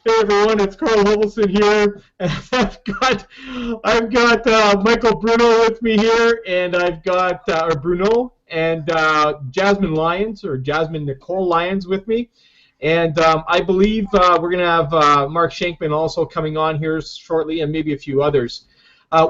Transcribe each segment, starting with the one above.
Hey everyone, it's Carl Huddleston here, and I've got Michael Bruno with me here, and I've got or Bruno and Jasmine Lyons or Jasmine Nicole Lyons with me, and I believe we're going to have Mark Shankman also coming on here shortly, and maybe a few others.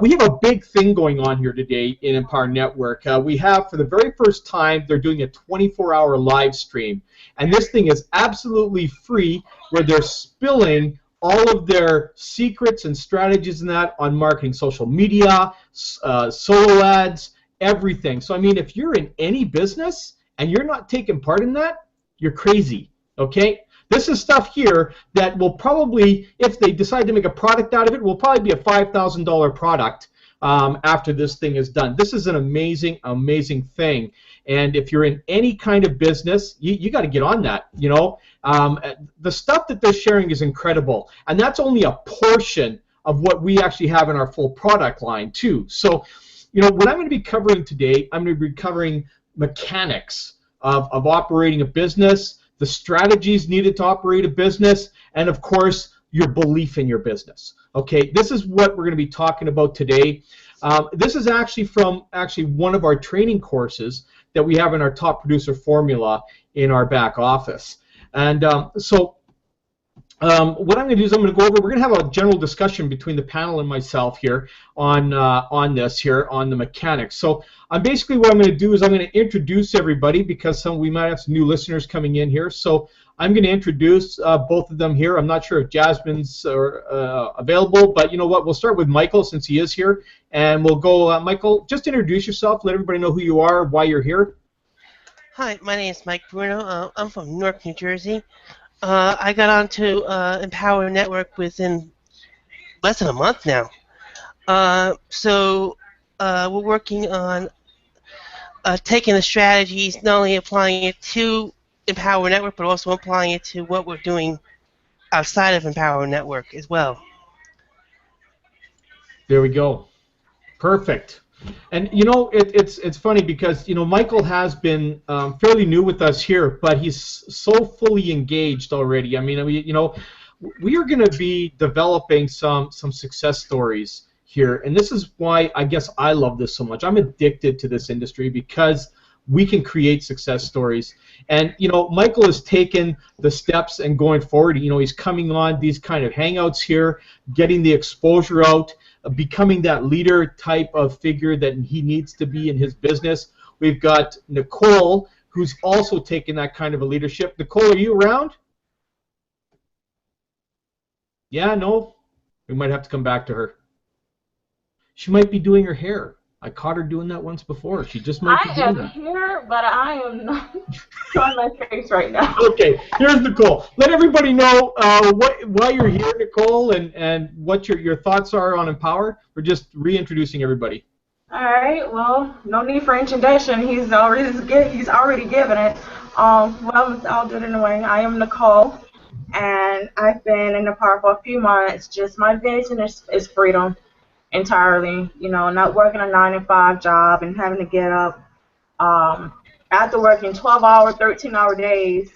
We have a big thing going on here today in Empower Network. We have, for the very first time, they're doing a 24-hour live stream. And this thing is absolutely free, where they're spilling all of their secrets and strategies and that on marketing social media, solo ads, everything. So, I mean, if you're in any business and you're not taking part in that, you're crazy, okay? This is stuff here that will probably, if they decide to make a product out of it, will probably be a $5,000 product after this thing is done. This is an amazing, amazing thing. And if you're in any kind of business, you got to get on that. You know, the stuff that they're sharing is incredible, and that's only a portion of what we actually have in our full product line too. So, you know, what I'm going to be covering today, I'm going to be covering mechanics of operating a business, the strategies needed to operate a business, and of course, your belief in your business. Okay, this is what we're going to be talking about today. This is actually from one of our training courses that we have in our top producer formula in our back office. And what I'm going to do is I'm going to go over, we're going to have a general discussion between the panel and myself here on this here, on the mechanics. So basically what I'm going to do is I'm going to introduce everybody, because we might have some new listeners coming in here. So I'm going to introduce both of them here. I'm not sure if Jasmine's available, but you know what, we'll start with Michael since he is here, and we'll go, Michael, just introduce yourself, let everybody know who you are, why you're here. Hi, my name is Mike Bruno. I'm from Newark, New Jersey. I got onto Empower Network within less than a month now. We're working on taking the strategies, not only applying it to Empower Network, but also applying it to what we're doing outside of Empower Network as well. There we go. Perfect. And you know, it's funny because you know Michael has been fairly new with us here, but he's so fully engaged already. I mean, you know, we are going to be developing some success stories here, and this is why I guess I love this so much. I'm addicted to this industry because we can create success stories. And you know, Michael has taken the steps and going forward. You know, he's coming on these kind of hangouts here, getting the exposure out, becoming that leader type of figure that he needs to be in his business. We've got Nicole, who's also taken that kind of a leadership. Nicole, are you around? Yeah, no? We might have to come back to her. She might be doing her hair. I caught her doing that once before. She just might be doing that. I am here, but I am not showing my face right now. Okay, here's Nicole. Let everybody know why you're here, Nicole, and what your thoughts are on Empower. We're just reintroducing everybody. All right. Well, no need for introduction. He's already given it. Well, I'll do it anyway. I am Nicole, and I've been in Empower for a few months. Just my vision is freedom. Entirely, you know, not working a 9-to-5 job and having to get up after working 12-hour, 13-hour days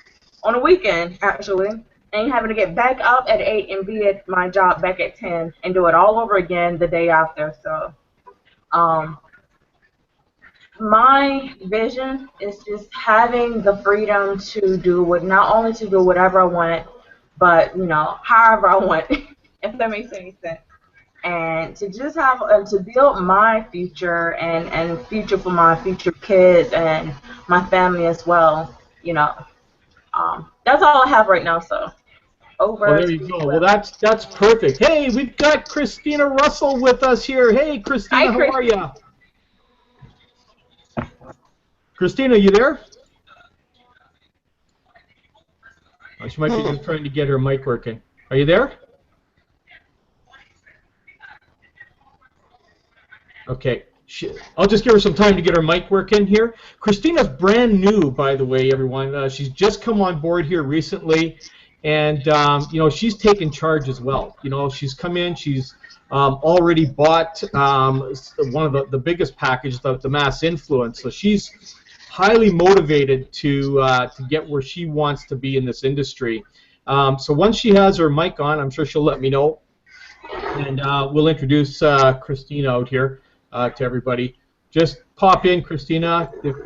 on a weekend, actually, and having to get back up at 8 and be at my job back at 10 and do it all over again the day after. So, my vision is just having the freedom to do not only to do whatever I want, but you know, however I want, if that makes any sense. And to just have to build my future and future for my future kids and my family as well, you know, that's all I have right now. So over. Oh, there you go. Well, that's perfect. Hey, we've got Christina Russell with us here. Hey, Christina, how are you? Christina, you there? Oh, she might be just trying to get her mic working. Are you there? Okay, I'll just give her some time to get her mic working here. Christina's brand new, by the way, everyone. She's just come on board here recently, and you know, she's taken charge as well. You know, she's come in, she's already bought one of the biggest packages, the Mass Influence. So she's highly motivated to get where she wants to be in this industry. So once she has her mic on, I'm sure she'll let me know, and we'll introduce Christina out here to everybody. Just pop in, Christina. If,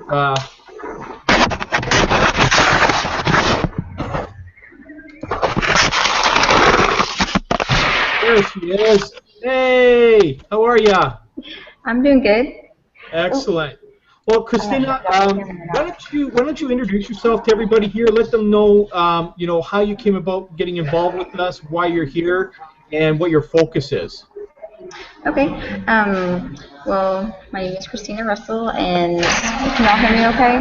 there she is. Hey, how are ya? I'm doing good. Excellent. Well, Christina, why don't you introduce yourself to everybody here? Let them know, you know, how you came about getting involved with us, why you're here, and what your focus is. Okay. Well, my name is Christina Russell, and can y'all hear me okay?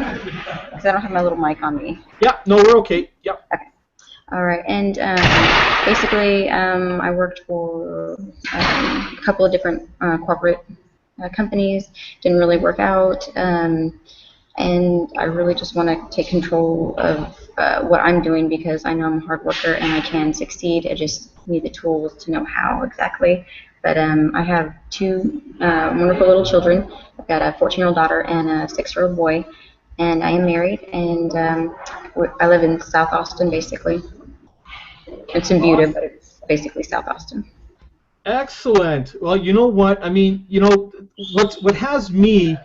Because I don't have my little mic on me. Yeah, no, we're okay. Yep. Okay. All right. And basically, I worked for a couple of different corporate companies. Didn't really work out. And I really just want to take control of what I'm doing because I know I'm a hard worker and I can succeed. I just need the tools to know how exactly. But I have two wonderful little children. I've got a 14-year-old daughter and a 6-year-old boy. And I am married, and I live in South Austin, basically. It's in Buda, but it's basically South Austin. Excellent. Well, you know what? I mean, you know, what has me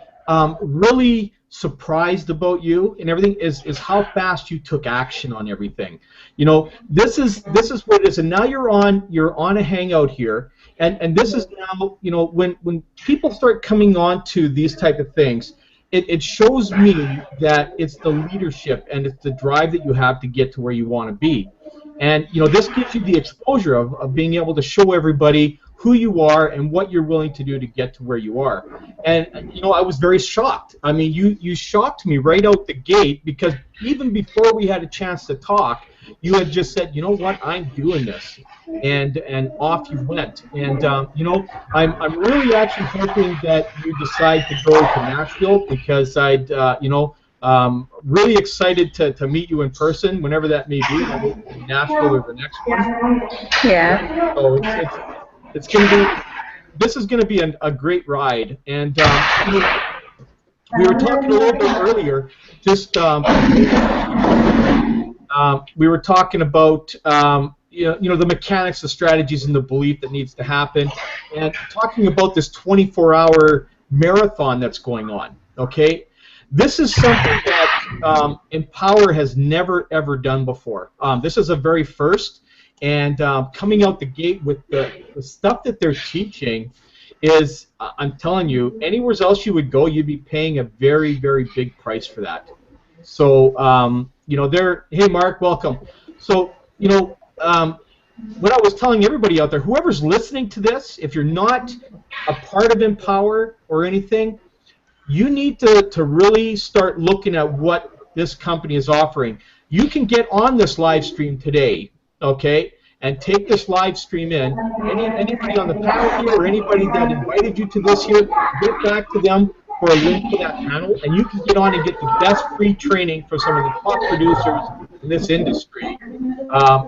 really surprised about you and everything is how fast you took action on everything. You know, this is what it is, and now you're on a hangout here, and this is now, you know, when people start coming on to these type of things, it shows me that it's the leadership and it's the drive that you have to get to where you want to be. And, you know, this gives you the exposure of being able to show everybody who you are and what you're willing to do to get to where you are. And, you know, I was very shocked. I mean, you shocked me right out the gate because even before we had a chance to talk, you had just said, you know what, I'm doing this. And off you went. And, you know, I'm really actually hoping that you decide to go to Nashville because I'd, you know, really excited to meet you in person whenever that may be, in Nashville or the next one. Yeah. So it's going to be, this is going to be a great ride. And you know, we were talking a little bit earlier, just we were talking about you know, the mechanics, the strategies, and the belief that needs to happen, and talking about this 24-hour marathon that's going on. Okay. This is something that Empower has never, ever done before. This is a very first, and coming out the gate with the stuff that they're teaching is, I'm telling you, anywhere else you would go, you'd be paying a very, very big price for that. So, you know, hey, Mark, welcome. So, you know, what I was telling everybody out there, whoever's listening to this, if you're not a part of Empower or anything, you need to really start looking at what this company is offering. You can get on this live stream today, okay, and take this live stream in. Anybody on the panel here or anybody that invited you to this here, get back to them for a link to that panel, and you can get on and get the best free training for some of the top producers in this industry,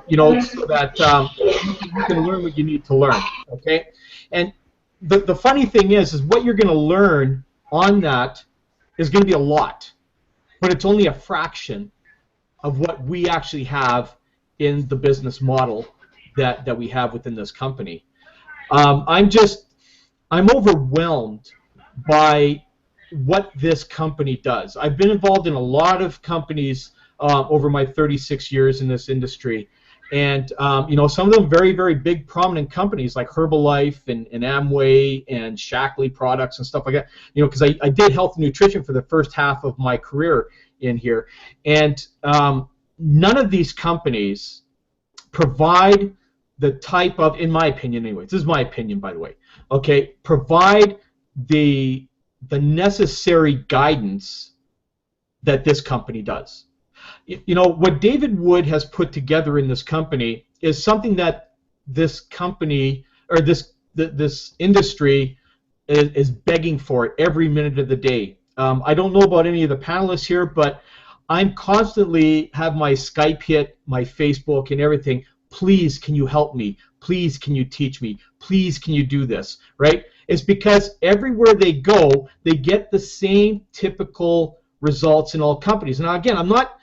you know, so that you can learn what you need to learn, okay? And the funny thing is what you're going to learn on that is going to be a lot, but it's only a fraction of what we actually have in the business model that we have within this company. I'm overwhelmed by what this company does. I've been involved in a lot of companies over my 36 years in this industry, and you know, some of them very, very big, prominent companies like Herbalife and Amway and Shaklee Products and stuff like that. You know, because I did health and nutrition for the first half of my career in here, and none of these companies provide the type of, in my opinion, anyways, this is my opinion, by the way, okay, provide the necessary guidance that this company does. You know, what David Wood has put together in this company is something that this company, or this industry is begging for every minute of the day. I don't know about any of the panelists here, but I'm constantly have my Skype hit, my Facebook and everything. Please, can you help me? Please, can you teach me? Please, can you do this? Right? It's because everywhere they go, they get the same typical results in all companies. Now, again, I'm not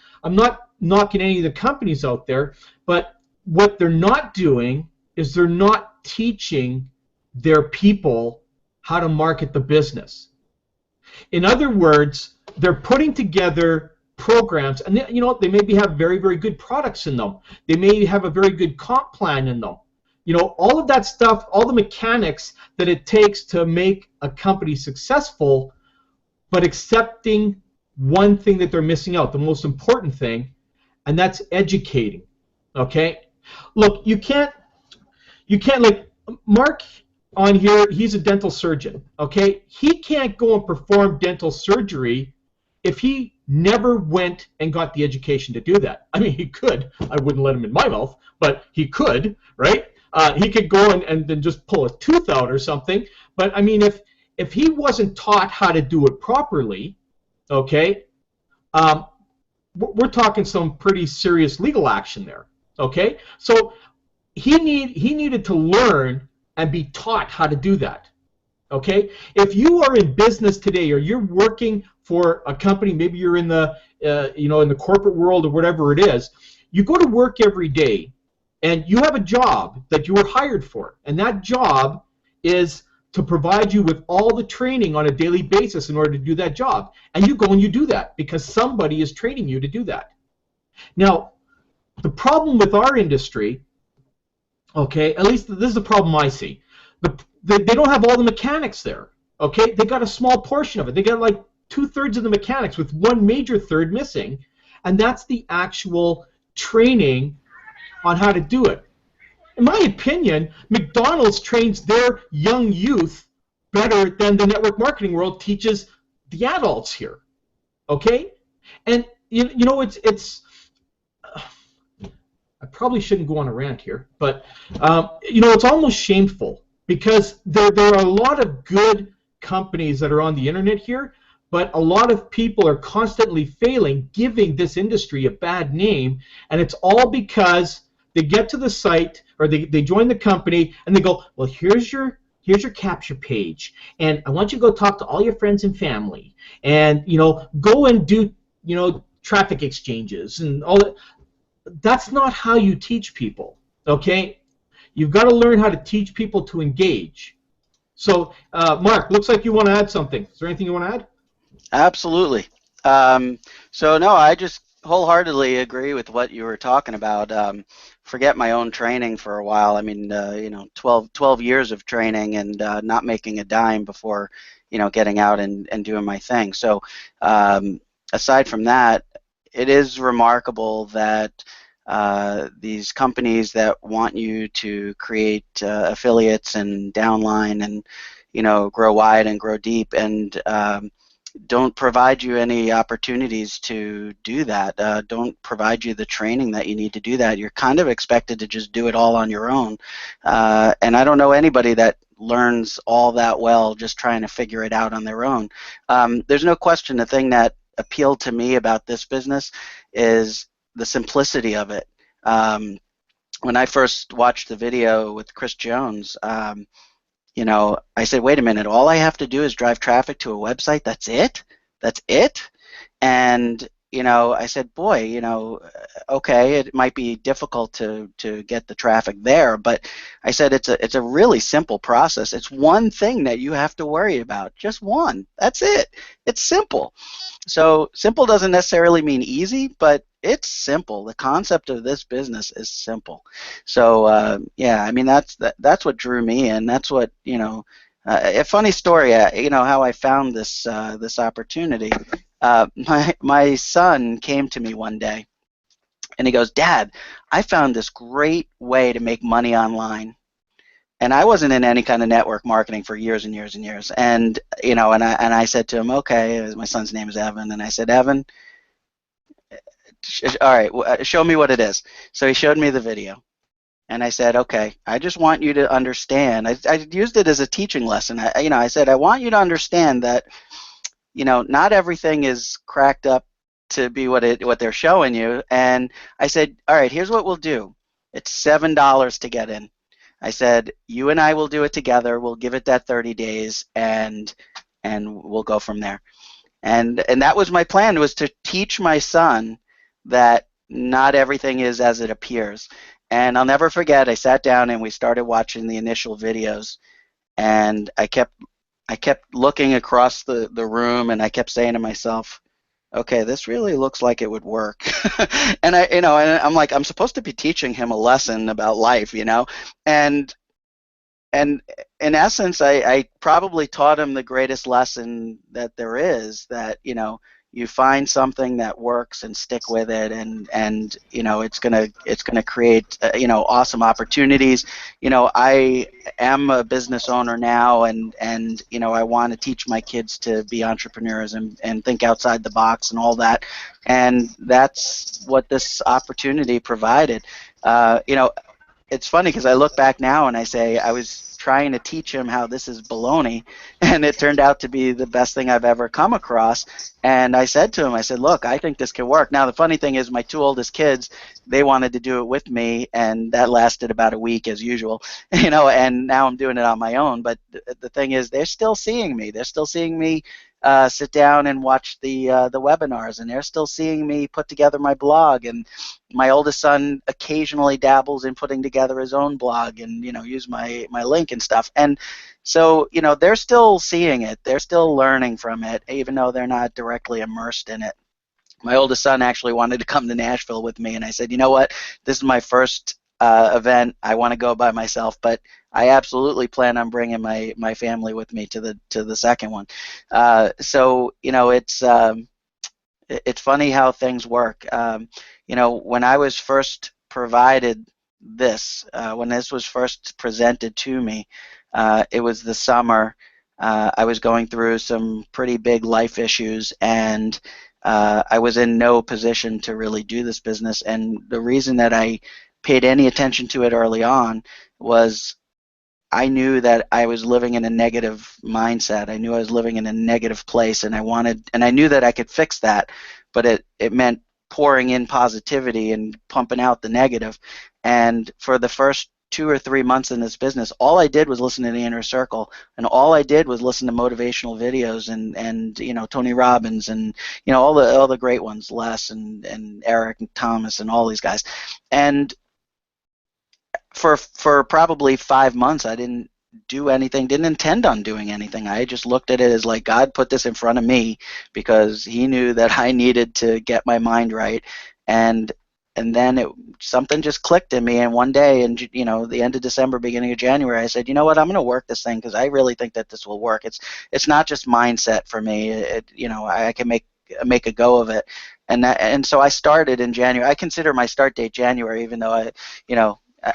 knocking any of the companies out there, but what they're not doing is they're not teaching their people how to market the business. In other words, they're putting together programs, and they maybe have very, very good products in them. They may have a very good comp plan in them. All of that stuff, all the mechanics that it takes to make a company successful, but accepting one thing that they're missing out, the most important thing, and that's educating. Okay? Look, you can't like Mark on here, he's a dental surgeon, okay? He can't go and perform dental surgery if he never went and got the education to do that. I mean, he could. I wouldn't let him in my mouth, but he could, right? He could go and then just pull a tooth out or something. But, I mean, if he wasn't taught how to do it properly, okay, we're talking some pretty serious legal action there, okay? So he needed to learn and be taught how to do that. Okay? If you are in business today, or you're working for a company, maybe you're in the in the corporate world or whatever it is, you go to work every day, and you have a job that you were hired for, and that job is to provide you with all the training on a daily basis in order to do that job, and you go and you do that because somebody is training you to do that. Now, the problem with our industry, okay, at least this is the problem I see. They don't have all the mechanics there, okay? They got a small portion of it. They got like 2/3 of the mechanics with one major third missing, and that's the actual training on how to do it. In my opinion, McDonald's trains their young youth better than the network marketing world teaches the adults here, okay? And it's I probably shouldn't go on a rant here, but it's almost shameful, because there are a lot of good companies that are on the internet here, but a lot of people are constantly failing, giving this industry a bad name, and it's all because they get to the site, or they join the company, and they go, well, here's your capture page, and I want you to go talk to all your friends and family, and go and do traffic exchanges and all that. That's not how you teach people, okay? You've got to learn how to teach people to engage. So, Mark, looks like you want to add something. Is there anything you want to add? Absolutely. So, no, I just wholeheartedly agree with what you were talking about. Forget my own training for a while. I mean, 12 years of training and not making a dime before, getting out and doing my thing. So, aside from that, it is remarkable that these companies that want you to create affiliates and downline and grow wide and grow deep, and don't provide you any opportunities to do that, don't provide you the training that you need to do that. You're kind of expected to just do it all on your own, and I don't know anybody that learns all that well just trying to figure it out on their own. There's no question the thing that appealed to me about this business is the simplicity of it. When I first watched the video with Chris Jones, I said, wait a minute, all I have to do is drive traffic to a website? That's it? That's it? And I said, boy, okay, it might be difficult to get the traffic there, but I said it's a really simple process. It's one thing that you have to worry about, just one. That's it. It's simple. So simple doesn't necessarily mean easy, but it's simple. The concept of this business is simple. So yeah, I mean that's what drew me in. That's what a funny story. How I found this this opportunity. My son came to me one day, and he goes, "Dad, I found this great way to make money online." And I wasn't in any kind of network marketing for years and years and years. And and I said to him, "Okay," my son's name is Evan, and I said, "Evan, all right, show me what it is." So he showed me the video, and I said, "Okay, I just want you to understand." I used it as a teaching lesson. I said, "I want you to understand that." Not everything is cracked up to be what they're showing you. And I said, all right, here's what we'll do. It's $7 to get in. I said, you and I will do it together. We'll give it that 30 days, and we'll go from there. And that was my plan, was to teach my son that not everything is as it appears. And I'll never forget, I sat down and we started watching the initial videos, and I kept looking across the room, and I kept saying to myself, okay, this really looks like it would work. And and I'm like, I'm supposed to be teaching him a lesson about life, and in essence, I probably taught him the greatest lesson that there is, that you find something that works and stick with it, and it's gonna create awesome opportunities. I am a business owner now, and I want to teach my kids to be entrepreneurs and think outside the box and all that, and that's what this opportunity provided. It's funny because I look back now and I say I was trying to teach him how this is baloney, and it turned out to be the best thing I've ever come across. And I said to him, I said, look, I think this can work. Now, the funny thing is my two oldest kids, they wanted to do it with me, and that lasted about a week as usual, and now I'm doing it on my own. But the thing is, they're still seeing me. They're still seeing me sit down and watch the webinars, and they're still seeing me put together my blog. And my oldest son occasionally dabbles in putting together his own blog and use my link and stuff. And so they're still seeing it. They're still learning from it, even though they're not directly immersed in it. My oldest son actually wanted to come to Nashville with me, and I said, you know what, this is my first event. I want to go by myself, but I absolutely plan on bringing my family with me to the second one. So it's funny how things work. When I was first provided this, when this was first presented to me, it was the summer. I was going through some pretty big life issues, and I was in no position to really do this business. And the reason that I paid any attention to it early on was I knew that I was living in a negative mindset. I knew I was living in a negative place, and I knew that I could fix that, but it meant pouring in positivity and pumping out the negative. And for the first 2 or 3 months in this business, all I did was listen to the Inner Circle, and all I did was listen to motivational videos and Tony Robbins and all the great ones, Les and Eric and Thomas and all these guys. And for probably 5 months, I didn't do anything, didn't intend on doing anything. I just looked at it as like God put this in front of me because he knew that I needed to get my mind right. And then something just clicked in me, and one day in the end of December, beginning of January, I said, you know what, I'm going to work this thing because I really think that this will work. It's not just mindset for me. I can make a go of it. And so I started in January. I consider my start date January, even though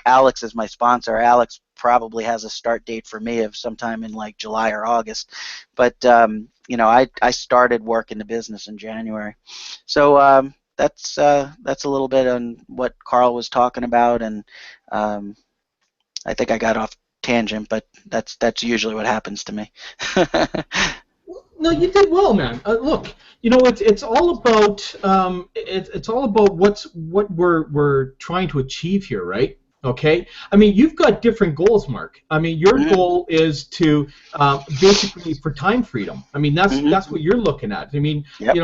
Alex is my sponsor. Alex probably has a start date for me of sometime in like July or August. But I started working the business in January. So that's a little bit on what Carl was talking about, and I think I got off tangent, but that's usually what happens to me. No, you did well, man. Look, it's all about it's all about what we're trying to achieve here, right? Okay. I mean, you've got different goals, Mark. I mean, your goal is to basically for time freedom. I mean, that's what you're looking at. I mean, yep.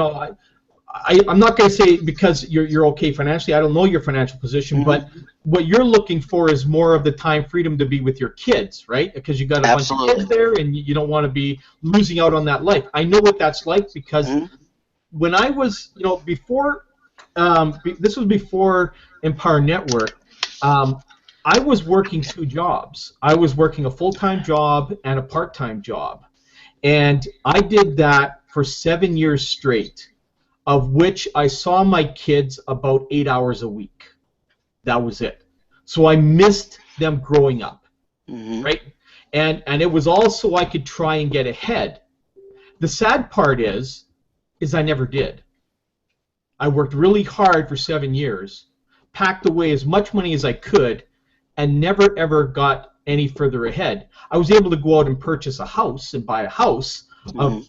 I'm not going to say because you're okay financially. I don't know your financial position, but what you're looking for is more of the time freedom to be with your kids, right? Because you got a bunch of kids there, and you don't want to be losing out on that life. I know what that's like because when I was, before this was before Empower Network. I was working 2 jobs. I was working a full-time job and a part-time job, and I did that for 7 years straight, of which I saw my kids about 8 hours a week. That was it. So I missed them growing up, right? And it was also I could try and get ahead. The sad part is I never did. I worked really hard for 7 years, packed away as much money as I could, and never ever got any further ahead. I was able to go out and purchase a house and buy a house,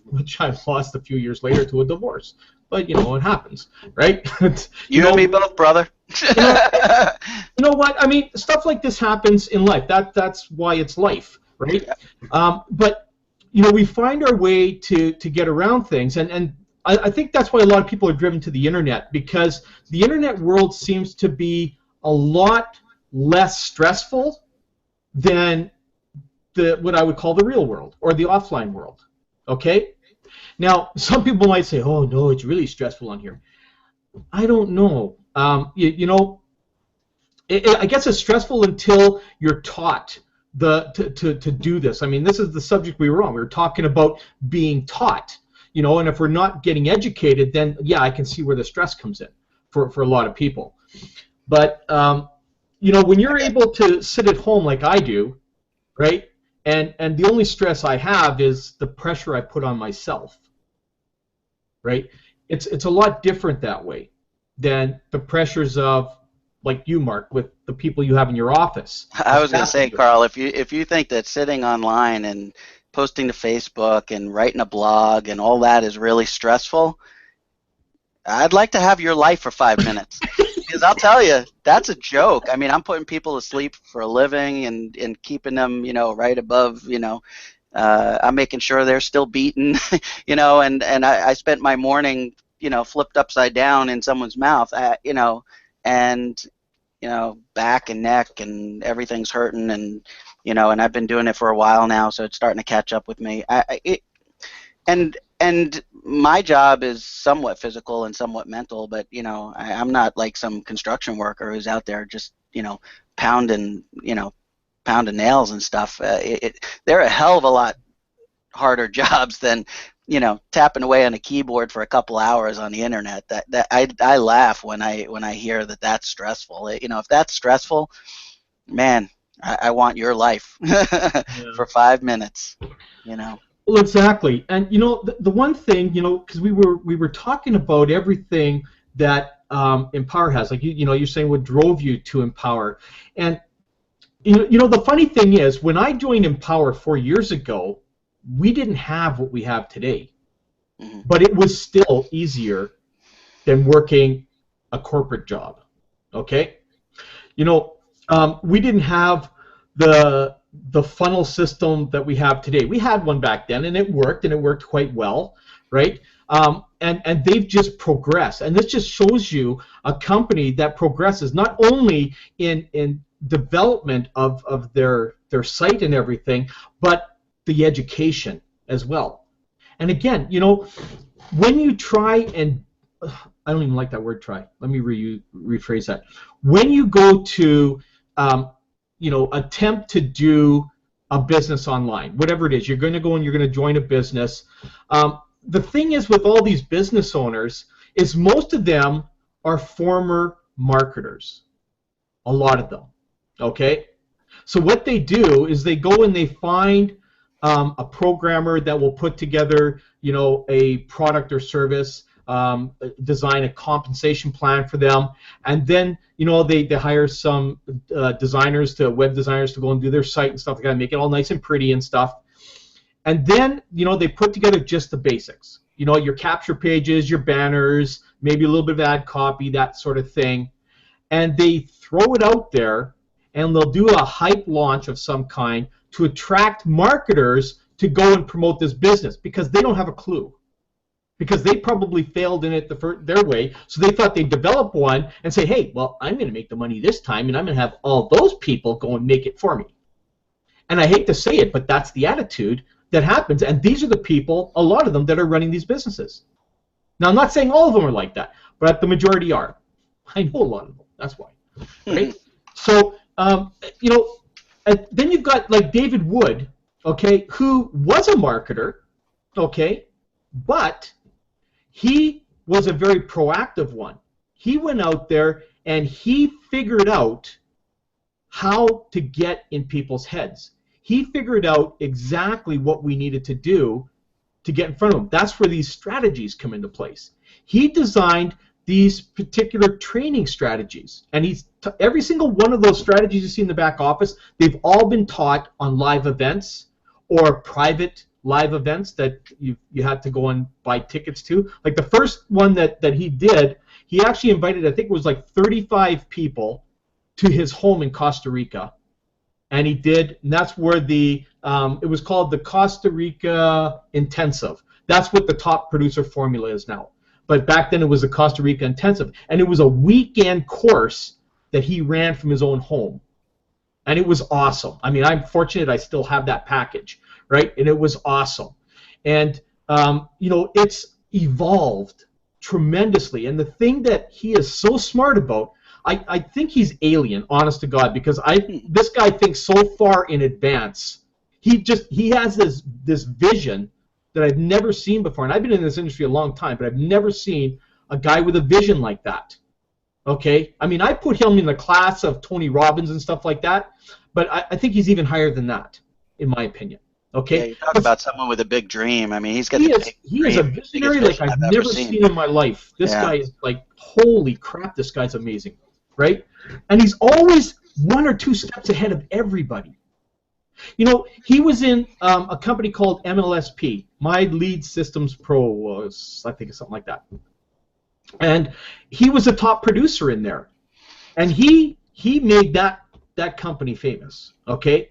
which I lost a few years later to a divorce. But it happens, right? You and me both, brother. You know what? I mean, stuff like this happens in life. That's why it's life, right? But we find our way to get around things, and I think that's why a lot of people are driven to the internet, because the internet world seems to be a lot less stressful than what I would call the real world or the offline world. Okay? Now, some people might say, "Oh no, it's really stressful on here." I don't know. You know, I guess it's stressful until you're taught to do this. I mean, this is the subject we were on. We were talking about being taught. You know, and if we're not getting educated, then yeah, I can see where the stress comes in for a lot of people. But you know, when you're able to sit at home like I do, right, and the only stress I have is the pressure I put on myself, right? It's a lot different that way than the pressures of, like you, Mark, with the people you have in your office. I was going to say, Carl, if you think that sitting online and posting to Facebook and writing a blog and all that is really stressful, I'd like to have your life for 5 minutes. Because I'll tell you, that's a joke. I mean, I'm putting people to sleep for a living and keeping them, you know, right above, you know, I'm making sure they're still beaten, you know, and I spent my morning, you know, flipped upside down in someone's mouth, you know, and, you know, back and neck and everything's hurting, and, you know, and I've been doing it for a while now, so it's starting to catch up with me. And my job is somewhat physical and somewhat mental, but, you know, I'm not like some construction worker who's out there just, you know, pounding nails and stuff. They're a hell of a lot harder jobs than, you know, tapping away on a keyboard for a couple hours on the internet. That I laugh when I hear that that's stressful. You know, if that's stressful, man, I want your life for 5 minutes. You know. Well, exactly, and you know the one thing, you know, because we were talking about everything that Empower has, like you know, you're saying what drove you to Empower, and you know the funny thing is, when I joined Empower 4 years ago, we didn't have what we have today, but it was still easier than working a corporate job. Okay, you know, we didn't have the funnel system that we have today. We had one back then, and it worked quite well, right? And they've just progressed, and this just shows you a company that progresses not only in development of their site and everything, but the education as well. And again, you know, when you try and I don't even like that word try. Let me rephrase that. When you go to you know, attempt to do a business online, whatever it is, you're going to go and you're going to join a business. The thing is with all these business owners is most of them are former marketers, a lot of them, okay? So what they do is they go and they find a programmer that will put together, you know, a product or service, design a compensation plan for them, and then, you know, they hire some web designers to go and do their site and stuff like that, make it all nice and pretty and stuff. And then, you know, they put together just the basics, you know, your capture pages, your banners, maybe a little bit of ad copy, that sort of thing, and they throw it out there, and they'll do a hype launch of some kind to attract marketers to go and promote this business, because they don't have a clue. Because they probably failed in it their way, so they thought they'd develop one and say, hey, well, I'm going to make the money this time, and I'm going to have all those people go and make it for me. And I hate to say it, but that's the attitude that happens, and these are the people, a lot of them, that are running these businesses. Now, I'm not saying all of them are like that, but the majority are. I know a lot of them, that's why. Right? So, you know, then you've got, like, David Wood, okay, who was a marketer, okay, but he was a very proactive one. He went out there and he figured out how to get in people's heads. He figured out exactly what we needed to do to get in front of them. That's where these strategies come into place. He designed these particular training strategies, and every single one of those strategies you see in the back office, they've all been taught on live events or private live events that you had to go and buy tickets to. Like the first one that he did, he actually invited, I think it was like 35 people to his home in Costa Rica, and that's where it was called the Costa Rica Intensive. That's what the top producer formula is now. But back then it was a Costa Rica intensive, and it was a weekend course that he ran from his own home. And it was awesome. I mean, I'm fortunate I still have that package, right? And it was awesome. And, you know, it's evolved tremendously. And the thing that he is so smart about, I think he's alien, honest to God, because this guy thinks so far in advance. He has this vision that I've never seen before. And I've been in this industry a long time, but I've never seen a guy with a vision like that. Okay? I mean, I put him in the class of Tony Robbins and stuff like that, but I think he's even higher than that, in my opinion. Okay? Yeah, you talk about someone with a big dream. I mean, he's got he the is, big he dream, is a visionary like I've never seen in my life. This guy is like, holy crap, this guy's amazing, right? And he's always 1 or 2 steps ahead of everybody. You know, he was in a company called MLSP, My Lead Systems Pro, I think it's something like that. And he was a top producer in there. And he made that company famous, okay?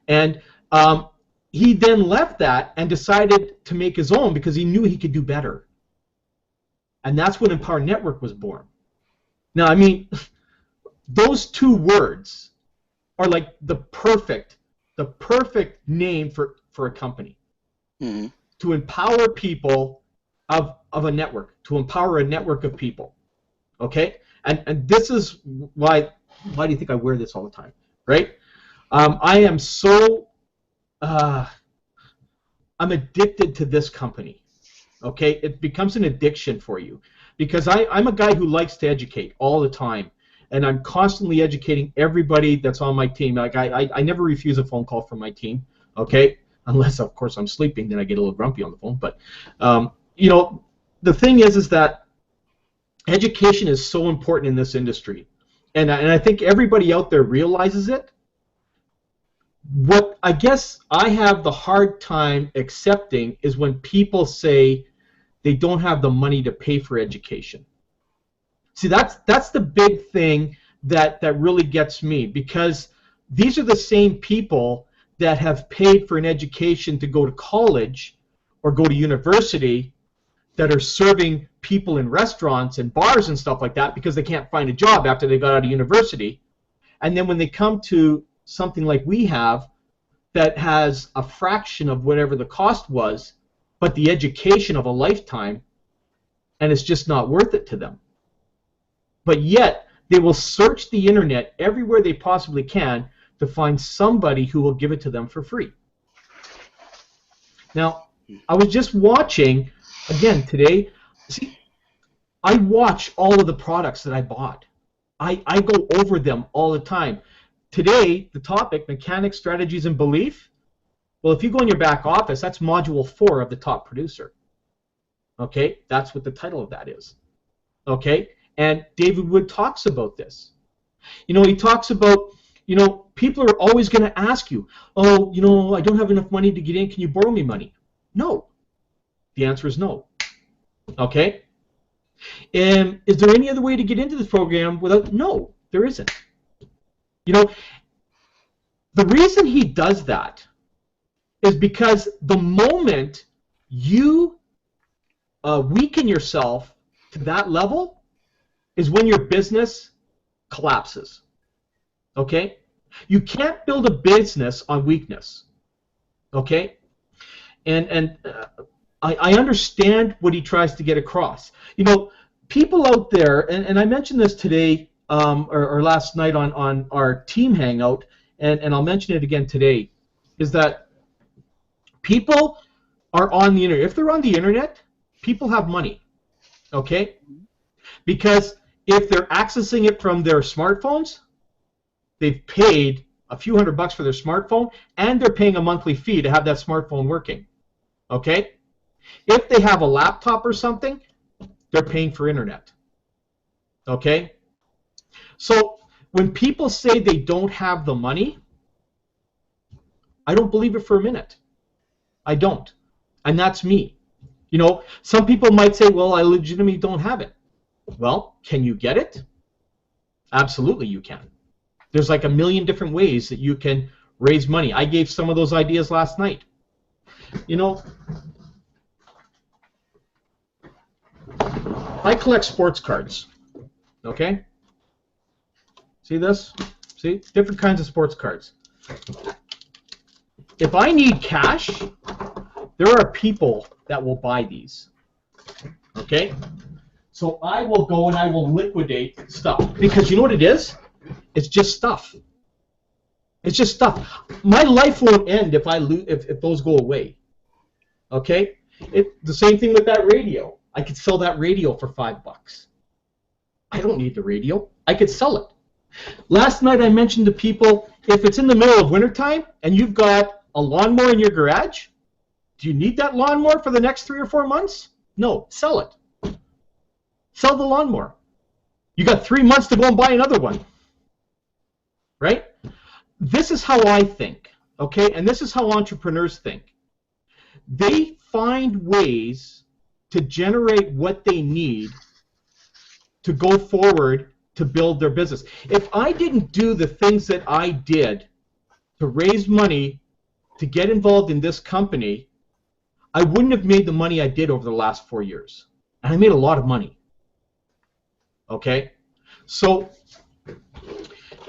And he then left that and decided to make his own because he knew he could do better. And that's when Empower Network was born. Now, I mean, those 2 words are like the perfect name for a company. Mm-hmm. To empower people of a network, to empower a network of people. Okay? And this is why do you think I wear this all the time, right? I am so I'm addicted to this company. Okay? It becomes an addiction for you because I'm a guy who likes to educate all the time. And I'm constantly educating everybody that's on my team. Like I never refuse a phone call from my team, okay? Unless, of course, I'm sleeping, then I get a little grumpy on the phone. But, you know, the thing is that education is so important in this industry. And I think everybody out there realizes it. What I guess I have the hard time accepting is when people say they don't have the money to pay for education. See, that's the big thing that really gets me, because these are the same people that have paid for an education to go to college or go to university that are serving people in restaurants and bars and stuff like that because they can't find a job after they got out of university. And then when they come to something like we have that has a fraction of whatever the cost was, but the education of a lifetime, and it's just not worth it to them. But yet, they will search the internet everywhere they possibly can to find somebody who will give it to them for free. Now, I was just watching, again, today. See, I watch all of the products that I bought. I go over them all the time. Today, the topic, Mechanics, Strategies, and Belief. Well, if you go in your back office, that's Module 4 of the Top Producer. Okay? That's what the title of that is. Okay? And David Wood talks about this. You know, he talks about, you know, people are always going to ask you, oh, you know, I don't have enough money to get in. Can you borrow me money? No. The answer is no. Okay? And is there any other way to get into this program without? No, there isn't. You know, the reason he does that is because the moment you weaken yourself to that level is when your business collapses. Okay? You can't build a business on weakness. Okay? And I understand what he tries to get across. You know, people out there, and I mentioned this today or last night on our team hangout, and I'll mention it again today, is that people are on the internet. If they're on the internet, people have money. Okay? Because if they're accessing it from their smartphones, they've paid a few $100 for their smartphone, and they're paying a monthly fee to have that smartphone working. Okay? If they have a laptop or something, they're paying for internet. Okay? So when people say they don't have the money, I don't believe it for a minute. I don't. And that's me. You know, some people might say, well, I legitimately don't have it. Well, can you get it? Absolutely you can. There's like a million different ways that you can raise money. I gave some of those ideas last night. You know, I collect sports cards. Okay? See this? See? Different kinds of sports cards. If I need cash, there are people that will buy these. Okay? So I will go and I will liquidate stuff. Because you know what it is? It's just stuff. It's just stuff. My life won't end if if those go away. Okay? The same thing with that radio. I could sell that radio for $5. I don't need the radio. I could sell it. Last night I mentioned to people, if it's in the middle of wintertime and you've got a lawnmower in your garage, do you need that lawnmower for the next 3 or 4 months? No, sell it. Sell the lawnmower. You got 3 months to go and buy another one. Right? This is how I think, okay? And this is how entrepreneurs think. They find ways to generate what they need to go forward to build their business. If I didn't do the things that I did to raise money to get involved in this company, I wouldn't have made the money I did over the last 4 years. And I made a lot of money. Okay? So,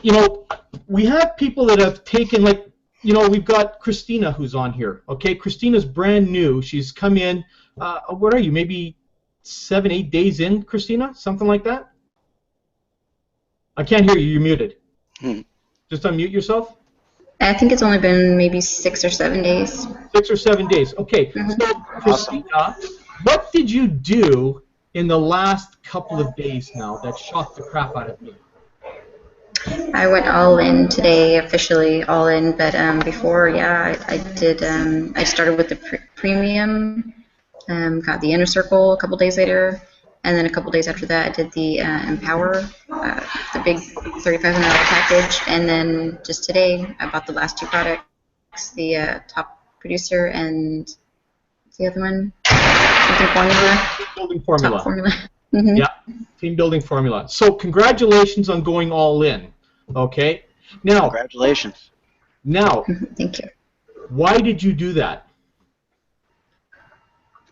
you know, we have people that have taken, like, you know, we've got Christina who's on here. Okay? Christina's brand new. She's come in, what are you, maybe 7, 8 days in, Christina? Something like that? I can't hear you. You're muted. Just unmute yourself. I think it's only been maybe 6 or 7 days. 6 or 7 days. Okay. So, Christina, what did you do in the last couple of days now that shocked the crap out of me? I went all in today, officially all in, but before, yeah, I did. I started with the premium, got the inner circle a couple days later, and then a couple days after that, I did the Empower, the big $3,500 package, and then just today, I bought the last 2 products, the Top Producer and the other one, something Formula. Team building formula. Top Formula. Mm-hmm. Yeah, team building formula. So congratulations on going all in. Okay. Now. Congratulations. Now. Thank you. Why did you do that?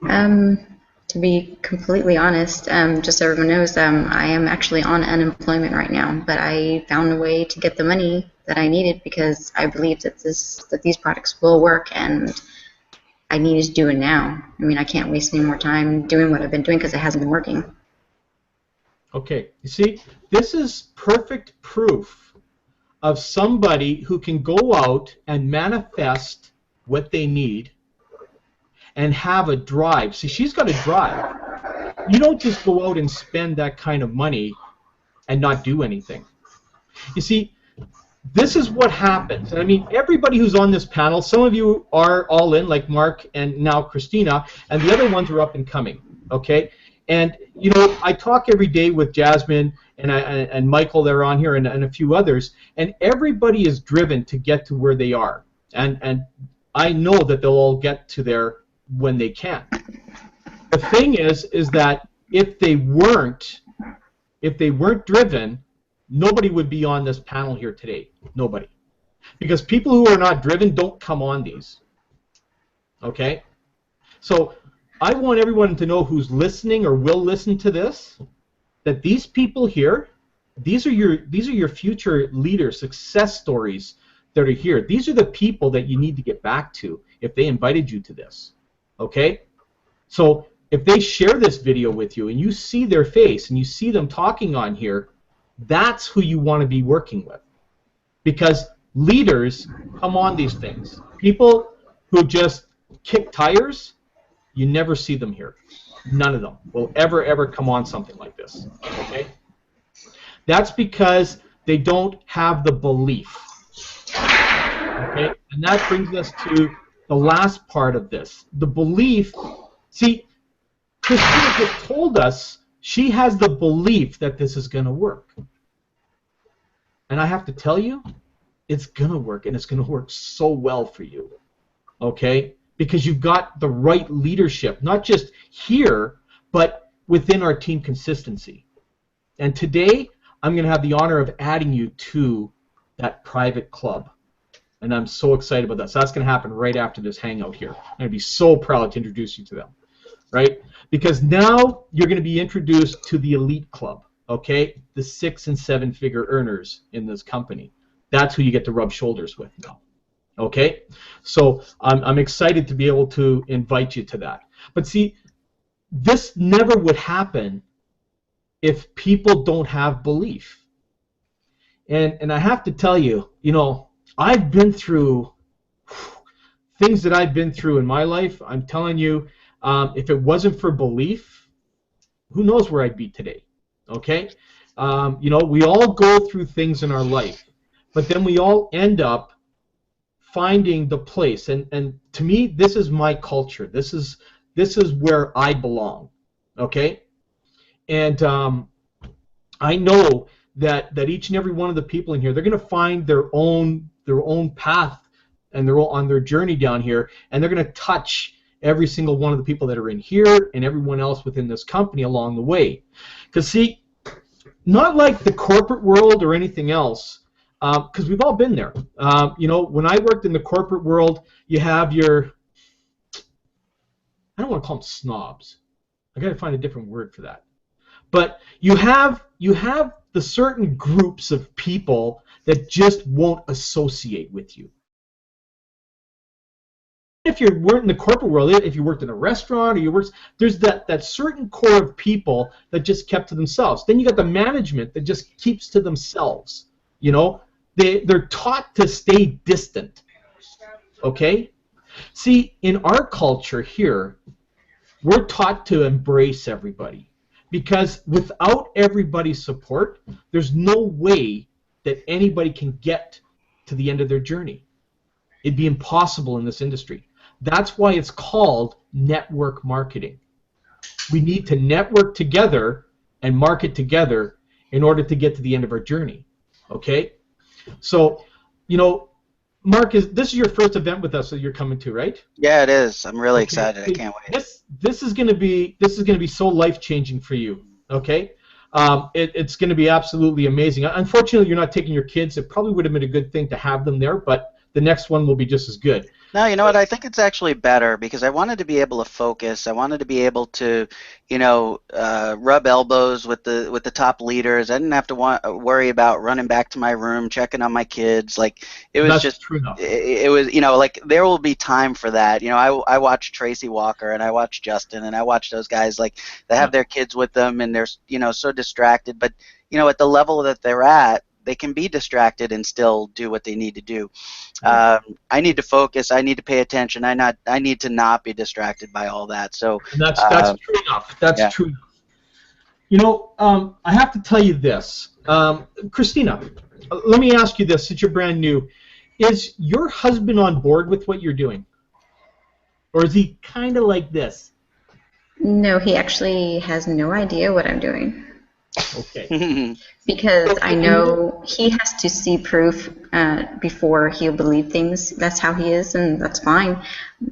To be completely honest, just so everyone knows, I am actually on unemployment right now, but I found a way to get the money that I needed because I believe that these products will work, and I needed to do it now. I mean, I can't waste any more time doing what I've been doing because it hasn't been working. Okay, you see, this is perfect proof of somebody who can go out and manifest what they need and have a drive. See, she's got a drive. You don't just go out and spend that kind of money and not do anything. You see, this is what happens. And I mean, everybody who's on this panel, some of you are all in, like Mark and now Christina, and the other ones are up and coming, okay? And, you know, I talk every day with Jasmine and Michael, they're on here, and a few others, and everybody is driven to get to where they are. And I know that they'll all get to there when they can. The thing is that if they weren't driven, nobody would be on this panel here today. Nobody. Because people who are not driven don't come on these. Okay? So I want everyone to know who's listening or will listen to this, that these people here, these are your future leaders, success stories that are here. These are the people that you need to get back to if they invited you to this. Okay? So if they share this video with you and you see their face and you see them talking on here, that's who you want to be working with. Because leaders come on these things. People who just kick tires, you never see them here. None of them will ever come on something like this. Okay? That's because they don't have the belief. Okay? And that brings us to the last part of this. The belief. See, Christina just told us she has the belief that this is going to work. And I have to tell you, it's going to work, and it's going to work so well for you. Okay? Because you've got the right leadership, not just here, but within our team consistency. And today, I'm going to have the honor of adding you to that private club. And I'm so excited about that. So that's going to happen right after this hangout here. I'm going to be so proud to introduce you to them. right? Because now you're going to be introduced to the elite club, okay? The 6- and 7-figure earners in this company. That's who you get to rub shoulders with now, okay? So I'm excited to be able to invite you to that. But see, this never would happen if people don't have belief. And I have to tell you, you know, I've been through things that I've been through in my life. I'm telling you, if it wasn't for belief, who knows where I'd be today, okay? You know, we all go through things in our life, but then we all end up finding the place. And to me, this is my culture. This is where I belong, okay? And I know that each and every one of the people in here, they're going to find their own path and on their journey down here, and they're going to touch every single one of the people that are in here and everyone else within this company along the way. Because see, not like the corporate world or anything else, because we've all been there. You know, when I worked in the corporate world, you have your, I don't want to call them snobs. I got to find a different word for that. But you have the certain groups of people that just won't associate with you. If you weren't in the corporate world, if you worked in a restaurant or there's that certain core of people that just kept to themselves. Then you got the management that just keeps to themselves. You know, they're taught to stay distant. Okay? See, in our culture here, we're taught to embrace everybody. Because without everybody's support, there's no way that anybody can get to the end of their journey. It'd be impossible in this industry. That's why it's called network marketing. We need to network together and market together in order to get to the end of our journey. Okay? So, you know, Mark, this is your first event with us that you're coming to, right? Yeah, it is. I'm really excited. I can't wait. This is going to be so life-changing for you. Okay? It's going to be absolutely amazing. Unfortunately, you're not taking your kids. It probably would have been a good thing to have them there, but the next one will be just as good. No, you know what? I think it's actually better because I wanted to be able to focus. I wanted to be able to, you know, rub elbows with the top leaders. I didn't have to worry about running back to my room, checking on my kids. Like it was just true enough. It was, you know, like there will be time for that. You know, I watch Tracy Walker and I watch Justin and I watch those guys like they have their kids with them and they're, you know, so distracted. But you know, at the level that they're at, they can be distracted and still do what they need to do. I need to focus. I need to pay attention. I need to not be distracted by all that. So and that's true enough. That's true enough. You know, I have to tell you this, Christina. Let me ask you this, since you're brand new: is your husband on board with what you're doing, or is he kind of like this? No, he actually has no idea what I'm doing. Okay. Because I know he has to see proof before he'll believe things. That's how he is, and that's fine.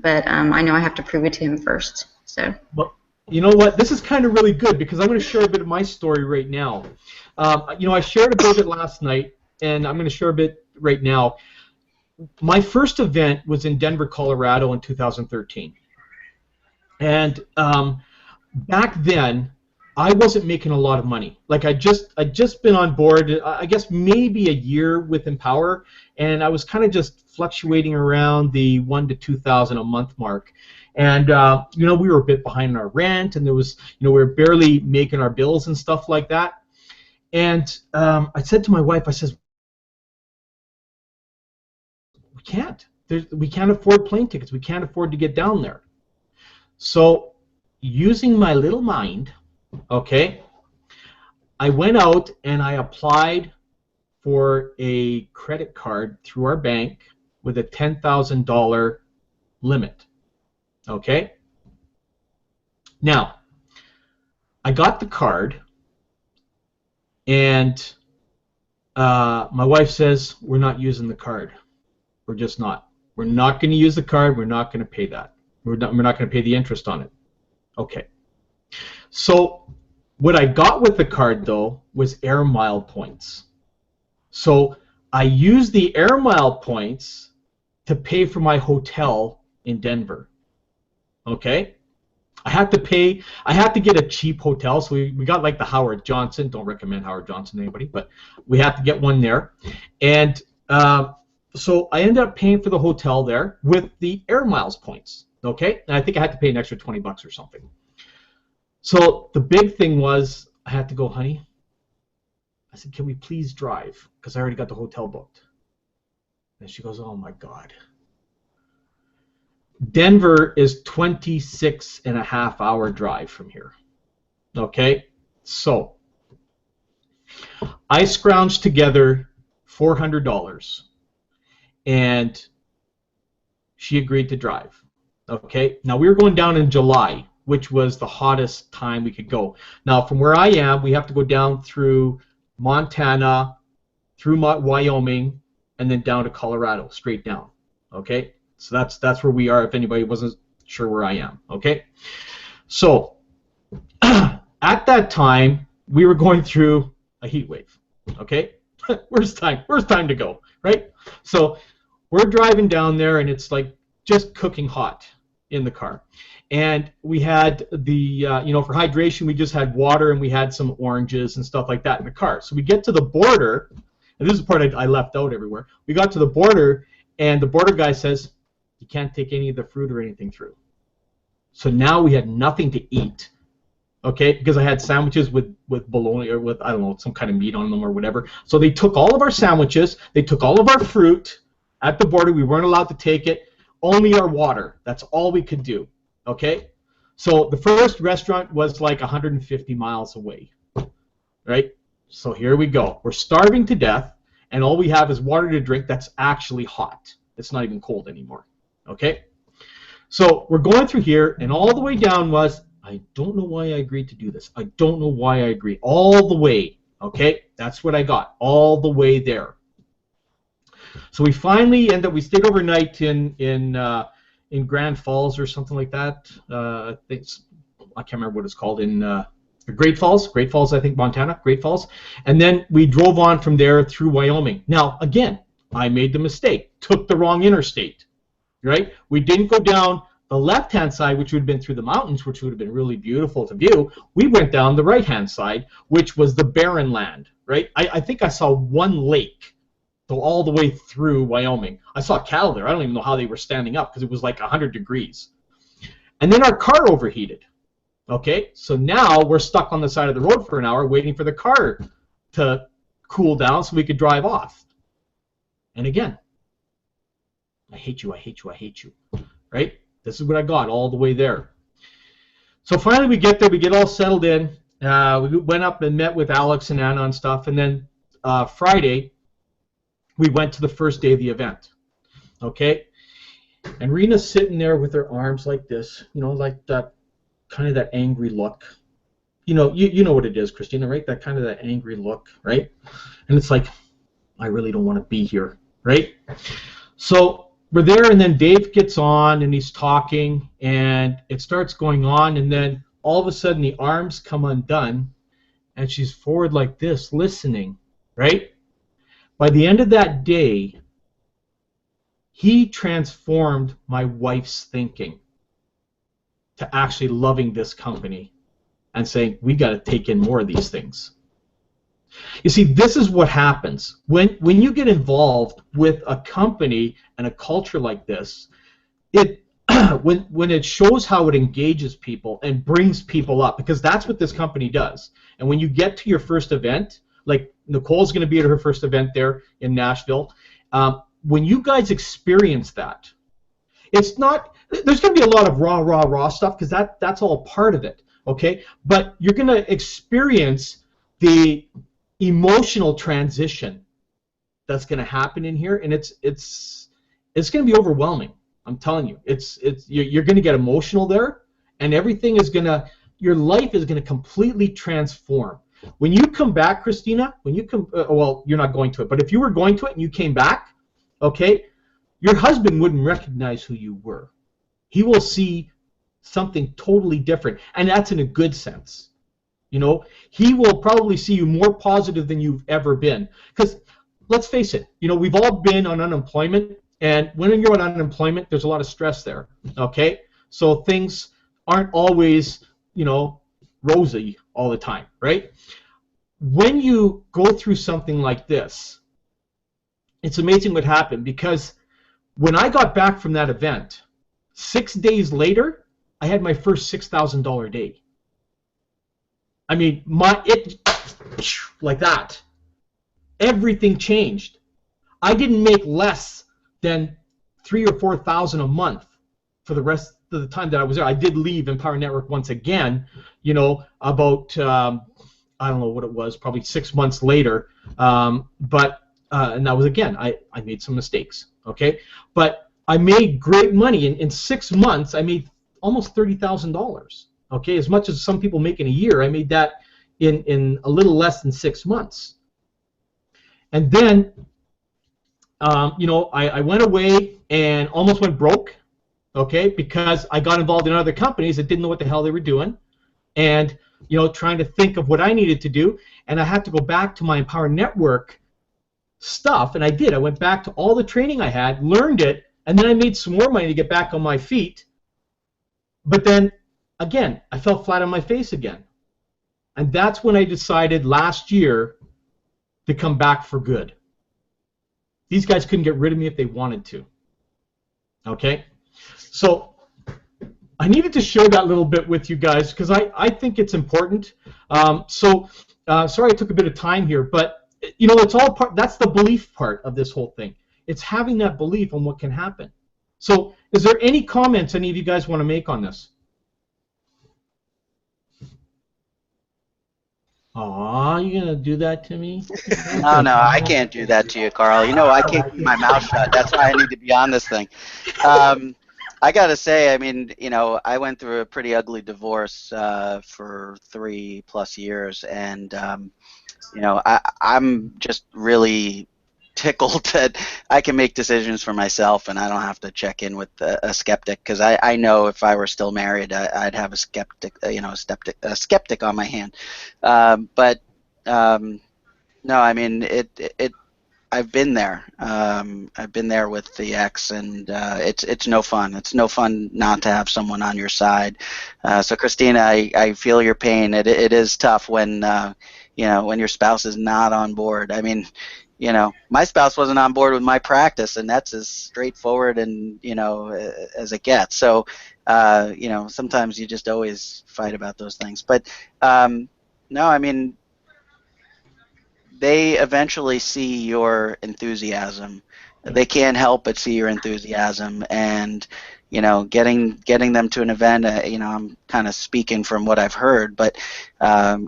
But I know I have to prove it to him first. So. Well, you know what? This is kind of really good because I'm going to share a bit of my story right now. You know, I shared a bit of it last night, and I'm going to share a bit right now. My first event was in Denver, Colorado in 2013. And back then, I wasn't making a lot of money. Like I'd just been on board, I guess maybe a year with Empower, and I was kind of just fluctuating around the $1,000 to $2,000 a month mark. And you know, we were a bit behind on our rent, and there was, you know, we were barely making our bills and stuff like that. And I said to my wife, I says, we can't afford plane tickets. We can't afford to get down there. So using my little mind, okay, I went out and I applied for a credit card through our bank with a $10,000 limit. Okay? Now, I got the card, and my wife says, we're not using the card. We're just not. We're not going to use the card. We're not going to pay that. We're not going to pay the interest on it. Okay. So what I got with the card, though, was Air Mile points. So I used the Air Mile points to pay for my hotel in Denver. Okay? I had to get a cheap hotel, so we got like the Howard Johnson. Don't recommend Howard Johnson to anybody, but we had to get one there. And so I ended up paying for the hotel there with the Air Miles points, okay? And I think I had to pay an extra $20 or something. So the big thing was I had to go, honey, I said, can we please drive? Because I already got the hotel booked. And she goes, oh my God. Denver is 26.5-hour drive from here. Okay? So I scrounged together $400 and she agreed to drive. Okay? Now we were going down in July, which was the hottest time we could go. Now from where I am, we have to go down through Montana, through Wyoming, and then down to Colorado, straight down. Okay? So that's where we are if anybody wasn't sure where I am. Okay? So at that time, we were going through a heat wave. Okay? Where's time to go, right? So we're driving down there and it's like just cooking hot in the car. And we had the, for hydration, we just had water and we had some oranges and stuff like that in the car. So we get to the border, and this is the part I left out everywhere. We got to the border, and the border guy says, you can't take any of the fruit or anything through. So now we had nothing to eat, okay, because I had sandwiches with bologna or with, I don't know, some kind of meat on them or whatever. So they took all of our sandwiches, they took all of our fruit at the border. We weren't allowed to take it, only our water. That's all we could do. Okay, so the first restaurant was like 150 miles away, right? So here we go. We're starving to death, and all we have is water to drink that's actually hot. It's not even cold anymore, okay? So we're going through here, and all the way down was, I don't know why I agreed to do this. I don't know why I agreed. All the way, okay? That's what I got, all the way there. So we finally end up, we stayed overnight in Grand Falls or something like that. I can't remember what it's called, in Great Falls, I think, Montana, Great Falls. And then we drove on from there through Wyoming. Now, again, I made the mistake, took the wrong interstate, right? We didn't go down the left-hand side, which would have been through the mountains, which would have been really beautiful to view. We went down the right-hand side, which was the barren land, right? I think I saw one lake. So all the way through Wyoming. I saw cattle there. I don't even know how they were standing up because it was like 100 degrees. And then our car overheated. Okay, so now we're stuck on the side of the road for an hour waiting for the car to cool down so we could drive off. And again, I hate you, I hate you, I hate you. Right? This is what I got all the way there. So finally we get there, we get all settled in. We went up and met with Alex and Anna and stuff. And then Friday, we went to the first day of the event, okay? And Rena's sitting there with her arms like this, like that, kind of that angry look. You know what it is, Christina, right? That kind of that angry look, right? And it's like, I really don't want to be here, right? So we're there, and then Dave gets on, and he's talking, and it starts going on, and then all of a sudden the arms come undone, and she's forward like this, listening, right? By the end of that day, he transformed my wife's thinking to actually loving this company and saying, we got to take in more of these things. You see, this is what happens. When you get involved with a company and a culture like this, when it shows how it engages people and brings people up, because that's what this company does. And when you get to your first event, like Nicole's going to be at her first event there in Nashville. When you guys experience that, it's not, there's going to be a lot of raw stuff because that's all part of it, okay? But you're going to experience the emotional transition that's going to happen in here, and it's going to be overwhelming. I'm telling you, you're going to get emotional there, and everything is going to, your life is going to completely transform. When you come back, Christina, when you come, well, you're not going to it, but if you were going to it and you came back, okay, your husband wouldn't recognize who you were. He will see something totally different, and that's in a good sense. He will probably see you more positive than you've ever been. Because let's face it, we've all been on unemployment, and when you're on unemployment, there's a lot of stress there, okay? So things aren't always, you know, rosy all the time, right? When you go through something like this, it's amazing what happened, because when I got back from that event, 6 days later, I had my first $6,000 day. I mean, like that. Everything changed. I didn't make less than $3,000 or $4,000 a month for the rest of the time that I was there. I did leave Empower Network once again, you know, about I don't know what it was, probably 6 months later. And that was, again, I made some mistakes, okay? But I made great money. In 6 months, I made almost $30,000, okay? As much as some people make in a year, I made that in a little less than 6 months. And then, you know, I went away and almost went broke, okay, because I got involved in other companies that didn't know what the hell they were doing, and, you know, trying to think of what I needed to do, and I had to go back to my Empower Network stuff, and I did. I went back to all the training I had, learned it, and then I made some more money to get back on my feet. But then, again, I fell flat on my face again. And that's when I decided last year to come back for good. These guys couldn't get rid of me if they wanted to. Okay? So I needed to share that little bit with you guys because I think it's important. Sorry I took a bit of time here, but you know, it's all part. That's the belief part of this whole thing. It's having that belief on what can happen. So, is there any comments any of you guys want to make on this? Aw, you gonna do that to me? No, I can't do that to you, Carl. You know, I can't keep my mouth shut. That's why I need to be on this thing. I gotta say, I mean, you know, I went through a pretty ugly divorce for 3+ years, and you know, I'm just really tickled that I can make decisions for myself and I don't have to check in with a skeptic, because I know if I were still married, I'd have a skeptic, you know, a skeptic on my hand. But no, I mean, I've been there. I've been there with the ex, and it's no fun. It's no fun not to have someone on your side. So, Christina, I feel your pain. It is tough when you know, when your spouse is not on board. I mean, you know, my spouse wasn't on board with my practice, and that's as straightforward and, you know, as it gets. So, you know, sometimes you just always fight about those things. But no, I mean, they eventually see your enthusiasm. They can't help but see your enthusiasm, and you know, getting them to an event. You know, I'm kind of speaking from what I've heard, but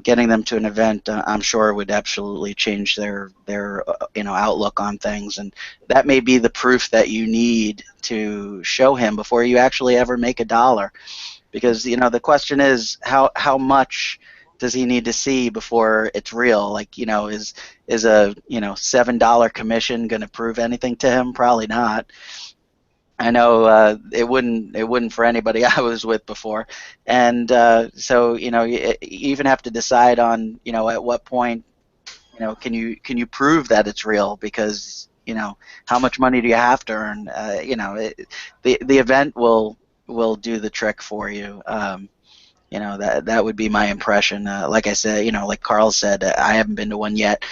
getting them to an event, I'm sure would absolutely change their you know, outlook on things, and that may be the proof that you need to show him before you actually ever make a dollar, because you know, the question is how much does he need to see before it's real? Like, you know, is a, you know, $7 commission going to prove anything to him? Probably not. I know it wouldn't for anybody I was with before, and so you know, you even have to decide on, you know, at what point, you know, can you prove that it's real, because you know, how much money do you have to earn? You know, the event will do the trick for you. You know, that would be my impression. Like I said, you know, like Carl said, I haven't been to one yet.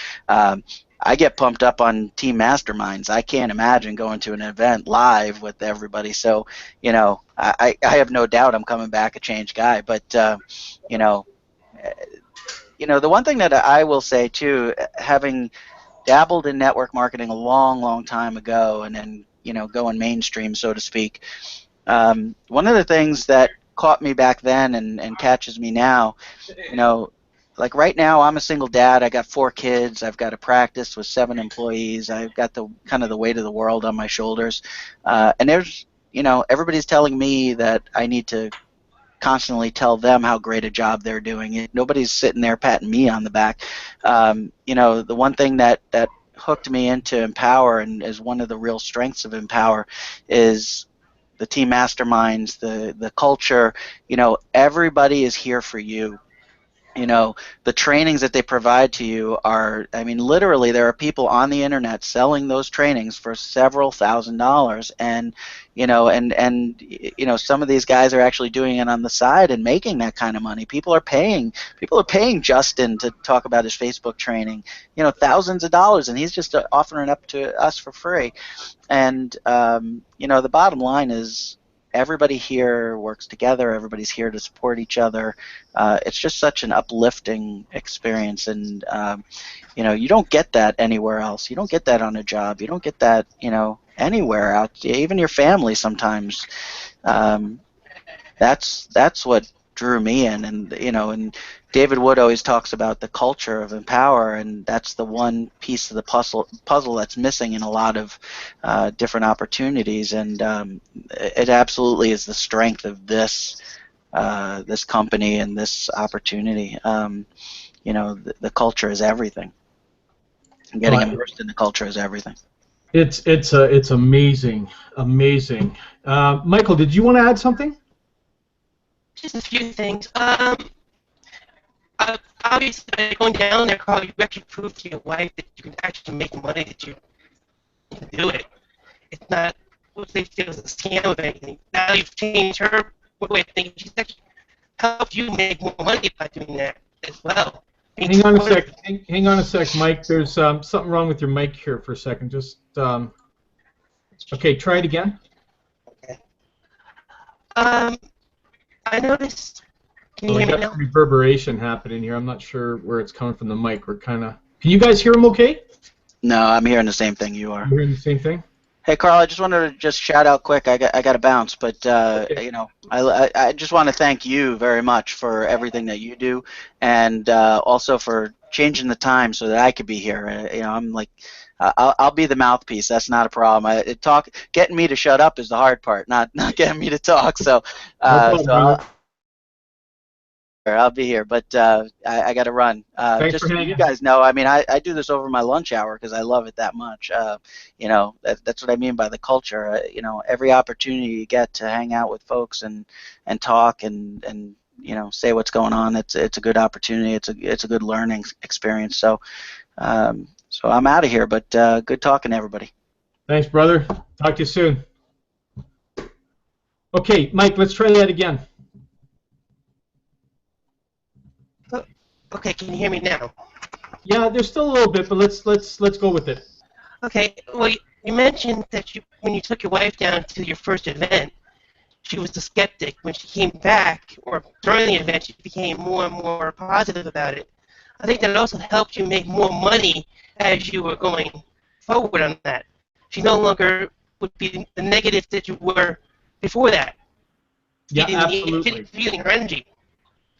I get pumped up on team masterminds. I can't imagine going to an event live with everybody. So, you know, I have no doubt I'm coming back a changed guy. But, you know, the one thing that I will say too, having dabbled in network marketing a long time ago, and then, you know, going mainstream, so to speak, one of the things that caught me back then and catches me now, you know, like right now I'm a single dad. I got 4 kids. I've got a practice with 7 employees. I've got the kind of the weight of the world on my shoulders, and there's, you know, everybody's telling me that I need to constantly tell them how great a job they're doing. Nobody's sitting there patting me on the back. You know, the one thing that hooked me into Empower, and is one of the real strengths of Empower, is the team masterminds, the culture. You know, everybody is here for you. You know, the trainings that they provide to you are, I mean, literally there are people on the internet selling those trainings for several $1,000s, and some of these guys are actually doing it on the side and making that kind of money. People are paying Justin to talk about his Facebook training, thousands of dollars, and he's just offering it up to us for free. And the bottom line is, everybody here works together. Everybody's here to support each other. It's just such an uplifting experience, and you don't get that anywhere else. You don't get that on a job. You don't get that anywhere out. Even your family sometimes. That's what drew me in, and David Wood always talks about the culture of Empower, and that's the one piece of the puzzle that's missing in a lot of different opportunities, and it absolutely is the strength of this company and this opportunity. The culture is everything. Getting immersed in the culture is everything. It's amazing. Michael, did you want to add something? Just a few things. Obviously, by going down there, Carl, you actually proved to your wife that you can actually make money, that you can do it. It's not what they feel is a scam of anything. Now you've changed her way of thinking. She's actually helped you make more money by doing that as well. Hang on a sec, Mike. There's something wrong with your mic here for a second. Just okay, try it again. Okay. I noticed. Can you hear me now? Some reverberation happening here. I'm not sure where it's coming from the mic. We're kind of. Can you guys hear him okay? No, I'm hearing the same thing you are. You're hearing the same thing? Hey, Carl, I just wanted to just shout out quick. I got to bounce, but I just want to thank you very much for everything that you do, and also for changing the time so that I could be here. I'm like, I'll be the mouthpiece. That's not a problem. Getting me to shut up is the hard part, not getting me to talk. So, I'll be here, but I got to run. Just so you guys know, I mean, I do this over my lunch hour because I love it that much. That's what I mean by the culture. Every opportunity you get to hang out with folks and talk and say what's going on, it's a good opportunity. It's a good learning experience. So I'm out of here, but good talking to everybody. Thanks, brother. Talk to you soon. Okay, Mike, let's try that again. Okay, can you hear me now? Yeah, there's still a little bit, but let's go with it. Okay. Well, you mentioned that when you took your wife down to your first event, she was a skeptic. When she came back, or during the event, she became more and more positive about it. I think that also helped you make more money as you were going forward on that. She no longer would be the negative that you were before that. Yeah, absolutely. Feeling her energy.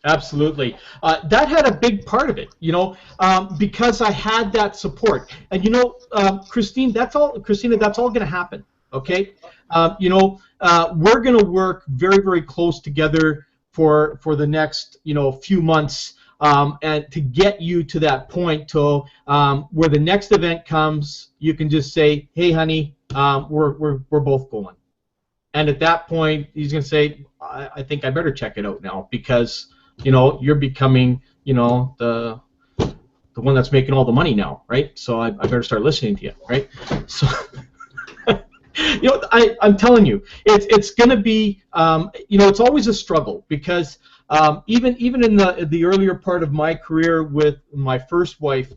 Absolutely. That had a big part of it, because I had that support. And Christina, that's all going to happen. Okay. We're going to work very, very close together for the next few months, and to get you to that point to where the next event comes, you can just say, "Hey, honey, we're both going." And at that point, he's going to say, I think I better check it out now, because you're becoming, the one that's making all the money now, right? So I better start listening to you, right? So, I'm telling you, it's going to be, it's always a struggle, because even in the earlier part of my career with my first wife,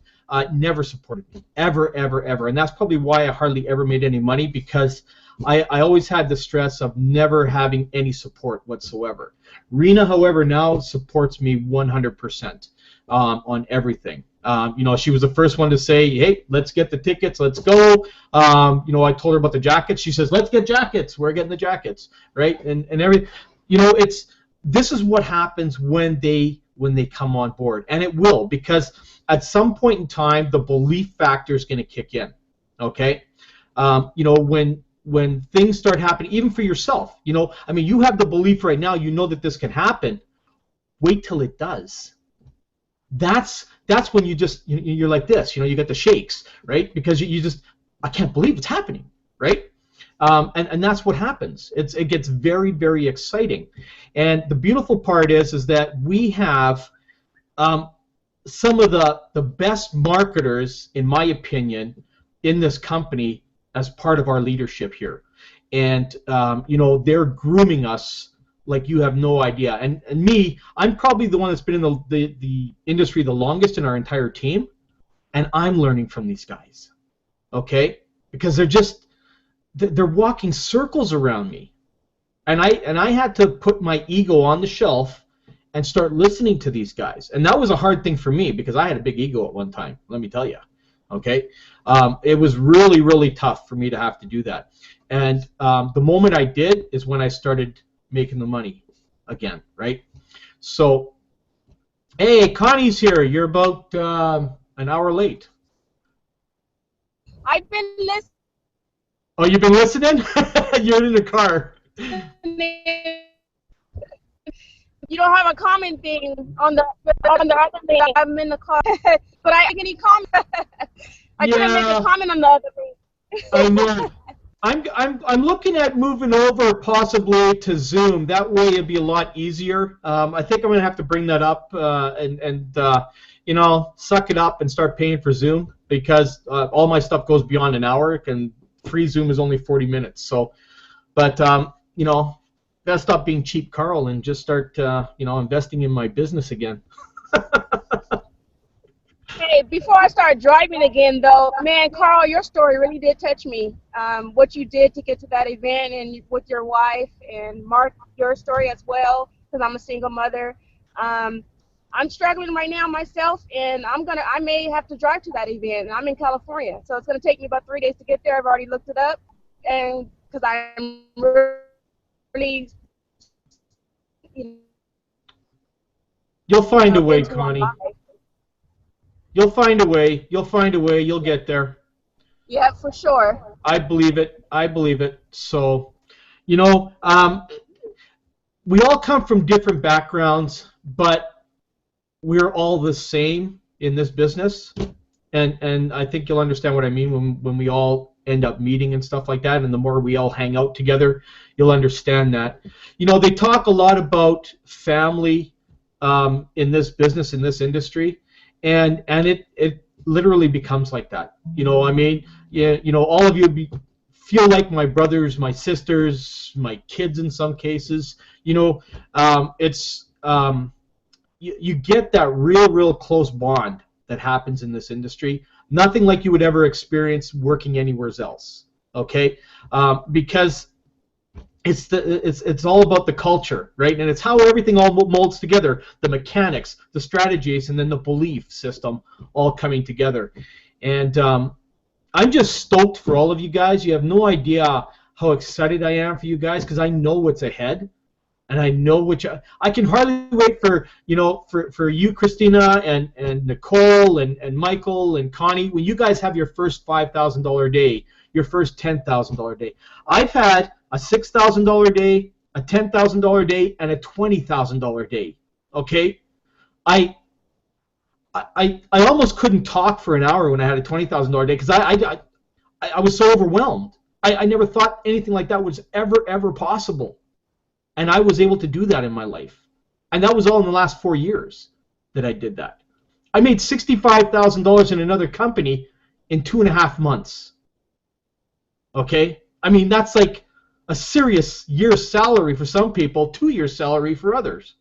never supported me, ever, and that's probably why I hardly ever made any money, because I always had the stress of never having any support whatsoever. Rena, however, now supports me 100% on everything. She was the first one to say, "Hey, let's get the tickets, let's go." I told her about the jackets. She says, "Let's get jackets. We're getting the jackets, right?" And this is what happens when they come on board, and it will, because at some point in time, the belief factor is going to kick in. Okay, when things start happening, even for yourself, you have the belief right now, that this can happen. Wait till it does. That's when you're like this, you get the shakes, right? Because you just, I can't believe it's happening, right? And that's what happens. It gets very, very exciting. And the beautiful part is that we have some of the best marketers, in my opinion, in this company as part of our leadership here. And, you know, they're grooming us like you have no idea. And me, I'm probably the one that's been in the industry the longest in our entire team, and I'm learning from these guys, okay? Because they're walking circles around me. And I had to put my ego on the shelf and start listening to these guys. And that was a hard thing for me because I had a big ego at one time, let me tell you. Okay? It was really, really tough for me to have to do that. And the moment I did is when I started making the money again, right? So, hey, Connie's here. You're about an hour late. I've been listening. Oh, you've been listening? You're in the car. You don't have a comment thing on the other thing. I'm in the car, but I can comment. I couldn't make a comment on the other thing. I know. I'm looking at moving over possibly to Zoom. That way it'd be a lot easier. I think I'm gonna have to bring that up and you know, suck it up and start paying for Zoom because all my stuff goes beyond an hour, and free Zoom is only 40 minutes. So, but you know, gotta stop being cheap, Carl, and just start you know, investing in my business again. Hey, before I start driving again, though, man, Carl, your story really did touch me. What you did to get to that event and with your wife, and Mark, your story as well, because I'm a single mother. I'm struggling right now myself, and I may have to drive to that event. And I'm in California, so it's gonna take me about 3 days to get there. I've already looked it up, and because I'm really, You'll find a way, Connie. You'll find a way. You'll find a way. You'll get there. Yeah, for sure. I believe it. I believe it. So, you know, we all come from different backgrounds, but we're all the same in this business. And I think you'll understand what I mean when we all end up meeting and stuff like that. And the more we all hang out together, you'll understand that. You know, they talk a lot about family in this business, in this industry. And it literally becomes like that. You know, I mean, you know, all of you feel like my brothers, my sisters, my kids in some cases. You know, it's you get that real close bond that happens in this industry. Nothing like you would ever experience working anywhere else. Okay, because it's all about the culture, right? And it's how everything all molds together, the mechanics, the strategies, and then the belief system all coming together. And I'm just stoked for all of you guys. You have no idea how excited I am for you guys because I know what's ahead, and I know which I can hardly wait for, you know, for you, Christina, and Nicole, and Michael, and Connie, when you guys have your first $5,000 day, your first $10,000 day. I've had a $6,000 day, a $10,000 day, and a $20,000 day. Okay, I almost couldn't talk for an hour when I had a $20,000 day because I was so overwhelmed. I never thought anything like that was ever possible, and I was able to do that in my life, and that was all in the last 4 years that I did that. I made $65,000 in another company in 2.5 months. Okay, I mean that's like a serious year's salary for some people, 2 years' salary for others.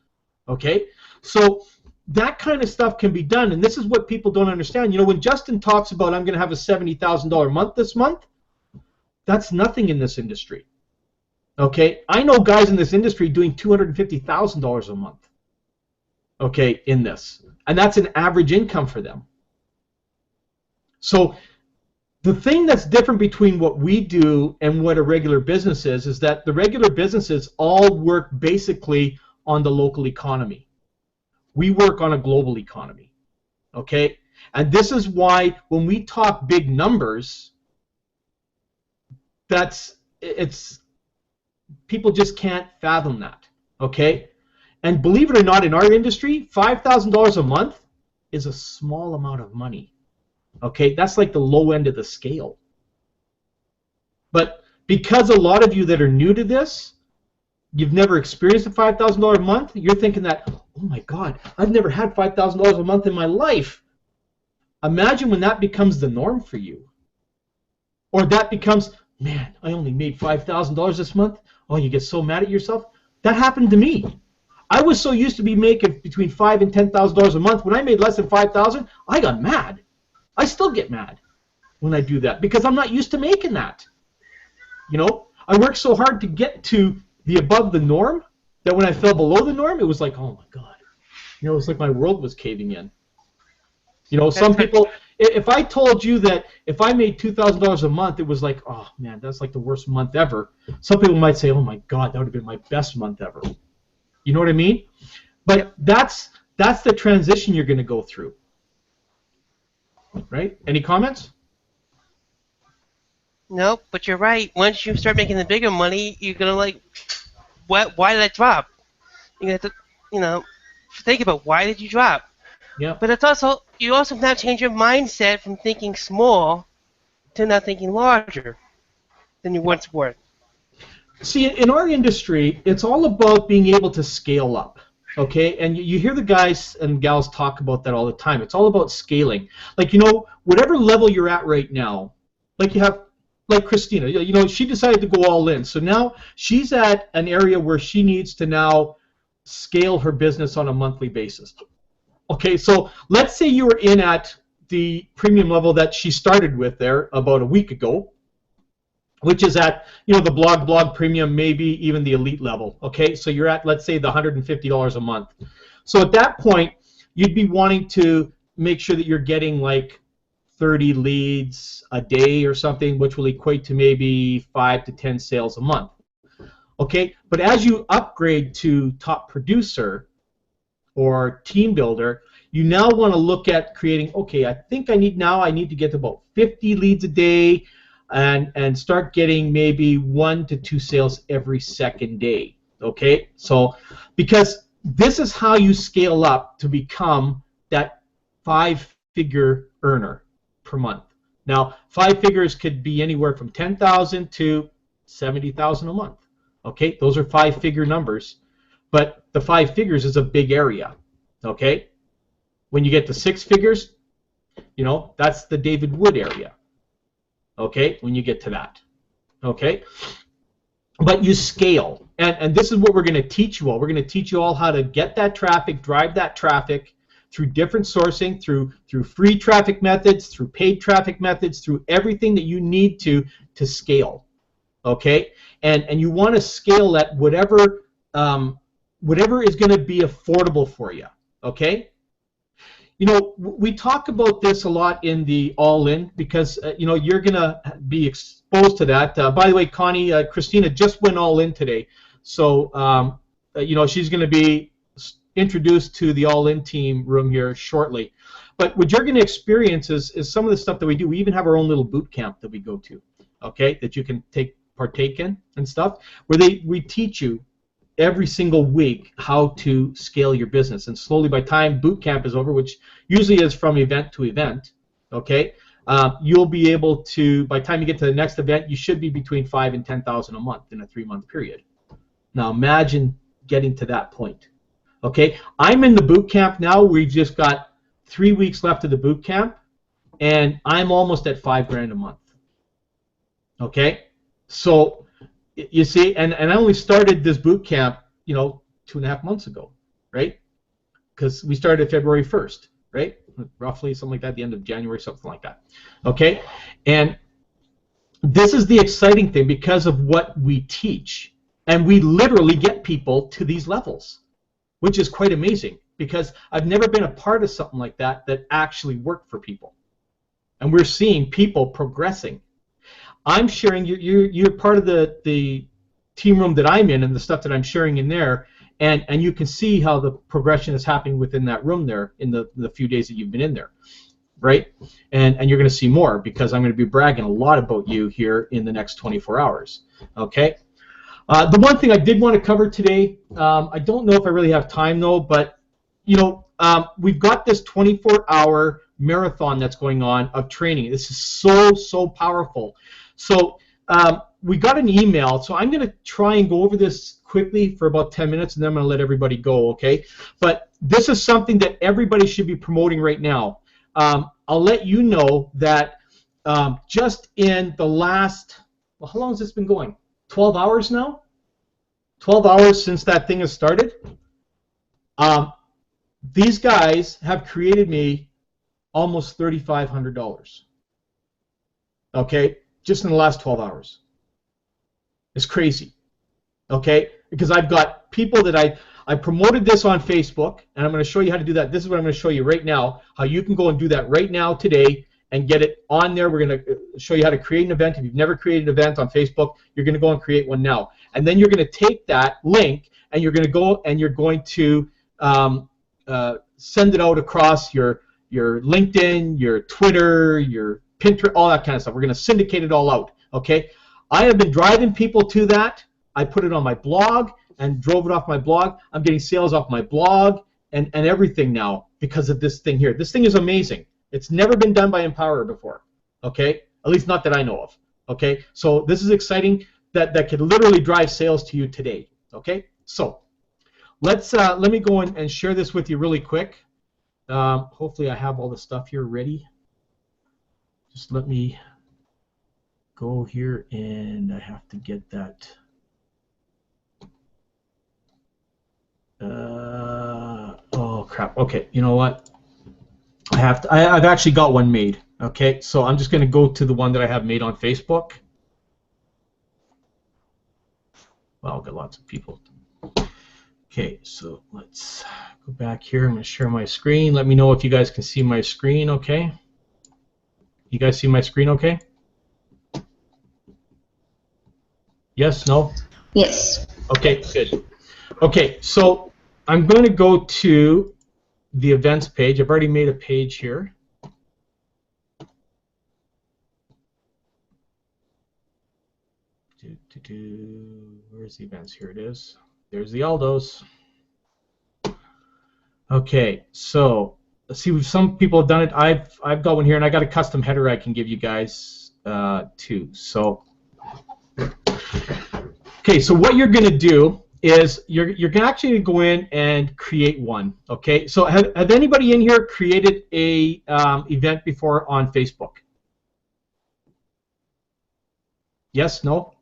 Okay, so that kind of stuff can be done, and this is what people don't understand. You know, when Justin talks about I'm going to have a $70,000 month this month, that's nothing in this industry. Okay, I know guys in this industry doing $250,000 a month. Okay, in this, and that's an average income for them. So the thing that's different between what we do and what a regular business is that the regular businesses all work basically on the local economy. We work on a global economy, okay? And this is why when we talk big numbers, people just can't fathom that, okay? And believe it or not, in our industry, $5,000 a month is a small amount of money. Okay, that's like the low end of the scale. But because a lot of you that are new to this, you've never experienced a $5,000 a month, you're thinking that, oh my God, I've never had $5,000 a month in my life. Imagine when that becomes the norm for you. Or that becomes, man, I only made $5,000 this month. Oh, you get so mad at yourself. That happened to me. I was so used to be making between $5,000 and $10,000 a month. When I made less than $5,000, I got mad. I still get mad when I do that because I'm not used to making that. You know, I worked so hard to get to the above the norm that when I fell below the norm, it was like, oh my God. You know, it was like my world was caving in. You know, some people, if I told you that if I made $2,000 a month, it was like, oh man, that's like the worst month ever. Some people might say, oh my God, that would have been my best month ever. You know what I mean? But that's the transition you're going to go through. Right? Any comments? Nope, but you're right. Once you start making the bigger money, you're going to like, why did I drop? You have to, you know, think about why did you drop. Yeah. But it's also, you also now change your mindset from thinking small to now thinking larger than you once were. See, in our industry, it's all about being able to scale up, okay? And you hear the guys and gals talk about that all the time. It's all about scaling. Like, you know, whatever level you're at right now, like you have, like Christina, you know, she decided to go all in. So now she's at an area where she needs to now scale her business on a monthly basis. Okay, so let's say you were in at the premium level that she started with there about a week ago, which is at, you know, the blog premium, maybe even the elite level. Okay, so you're at, let's say, the $150 a month. So at that point, you'd be wanting to make sure that you're getting like 30 leads a day or something, which will equate to maybe 5 to 10 sales a month. Okay, but as you upgrade to top producer or team builder, you now want to look at creating, okay, I think I need to get to about 50 leads a day and start getting maybe 1 to 2 sales every second day. Okay, so because this is how you scale up to become that 5-figure earner per month. Now, 5 figures could be anywhere from $10,000 to $70,000 a month. Okay, those are 5-figure numbers, but the 5 figures is a big area. Okay, when you get to 6 figures, you know, that's the David Wood area. Okay, when you get to that. Okay, but you scale, and this is what we're going to teach you all. We're going to teach you all how to get that traffic, drive that traffic through different sourcing, through free traffic methods, through paid traffic methods, through everything that you need to scale. Okay, and you want to scale at whatever is going to be affordable for you. Okay. You know, we talk about this a lot in the all-in because, you know, you're going to be exposed to that. By the way, Connie, Christina just went all-in today. So, you know, she's going to be introduced to the all-in team room here shortly. But what you're going to experience is some of the stuff that we do. We even have our own little boot camp that we go to, okay, that you can partake in and stuff, where we teach you every single week how to scale your business. And slowly, by time boot camp is over, which usually is from event to event, okay, you'll be able to, by the time you get to the next event, you should be between $5,000 and $10,000 a month in a 3-month period. Now imagine getting to that point. Okay, I'm in the boot camp now. We've just got 3 weeks left of the boot camp, and I'm almost at $5,000 a month. Okay, so you see, and I only started this boot camp, you know, 2.5 months ago, right? Because we started February 1st, right? Roughly something like that, the end of January, something like that. Okay, and this is the exciting thing because of what we teach, and we literally get people to these levels, which is quite amazing because I've never been a part of something like that actually worked for people, and we're seeing people progressing. I'm sharing, you're part of the team room that I'm in and the stuff that I'm sharing in there, and you can see how the progression is happening within that room there in the few days that you've been in there, right? And you're going to see more because I'm going to be bragging a lot about you here in the next 24 hours, okay? The one thing I did want to cover today, I don't know if I really have time though, but you know, we've got this 24-hour marathon that's going on of training. This is so powerful. So we got an email, so I'm going to try and go over this quickly for about 10 minutes, and then I'm going to let everybody go, okay? But this is something that everybody should be promoting right now. I'll let you know that just in the last, well, how long has this been going? 12 hours now? 12 hours since that thing has started. These guys have created me almost $3,500. Okay, just in the last 12 hours. It's crazy. Okay, because I've got people that I promoted this on Facebook, and I'm going to show you how to do that. This is what I'm going to show you right now, how you can go and do that right now today and get it on there. We're going to show you how to create an event. If you've never created an event on Facebook, you're going to go and create one now. And then you're going to take that link and you're going to go and you're going to send it out across your LinkedIn, your Twitter, your Pinterest, all that kind of stuff. We're going to syndicate it all out, okay? I have been driving people to that. I put it on my blog and drove it off my blog. I'm getting sales off my blog and everything now because of this thing here. This thing is amazing. It's never been done by Empower before, okay? At least not that I know of, okay? So this is exciting that could literally drive sales to you today, okay? So let me go and share this with you really quick. Hopefully I have all the stuff here ready. Just let me go here, and I have to get that. Oh crap. Okay, you know what? I've actually got one made. Okay, so I'm just going to go to the one that I have made on Facebook. Well, I've got lots of people. Okay, so let's go back here. I'm going to share my screen. Let me know if you guys can see my screen, okay? You guys see my screen okay? Yes, no? Yes. Okay, good. Okay, so I'm going to go to the events page. I've already made a page here. Where's the events? Here it is. There's the Aldos. Okay, so let's see. Some people have done it. I've got one here, and I got a custom header I can give you guys too. So, okay, so what you're going to do is you're going to actually go in and create one. Okay, so have anybody in here created a event before on Facebook? Yes, no?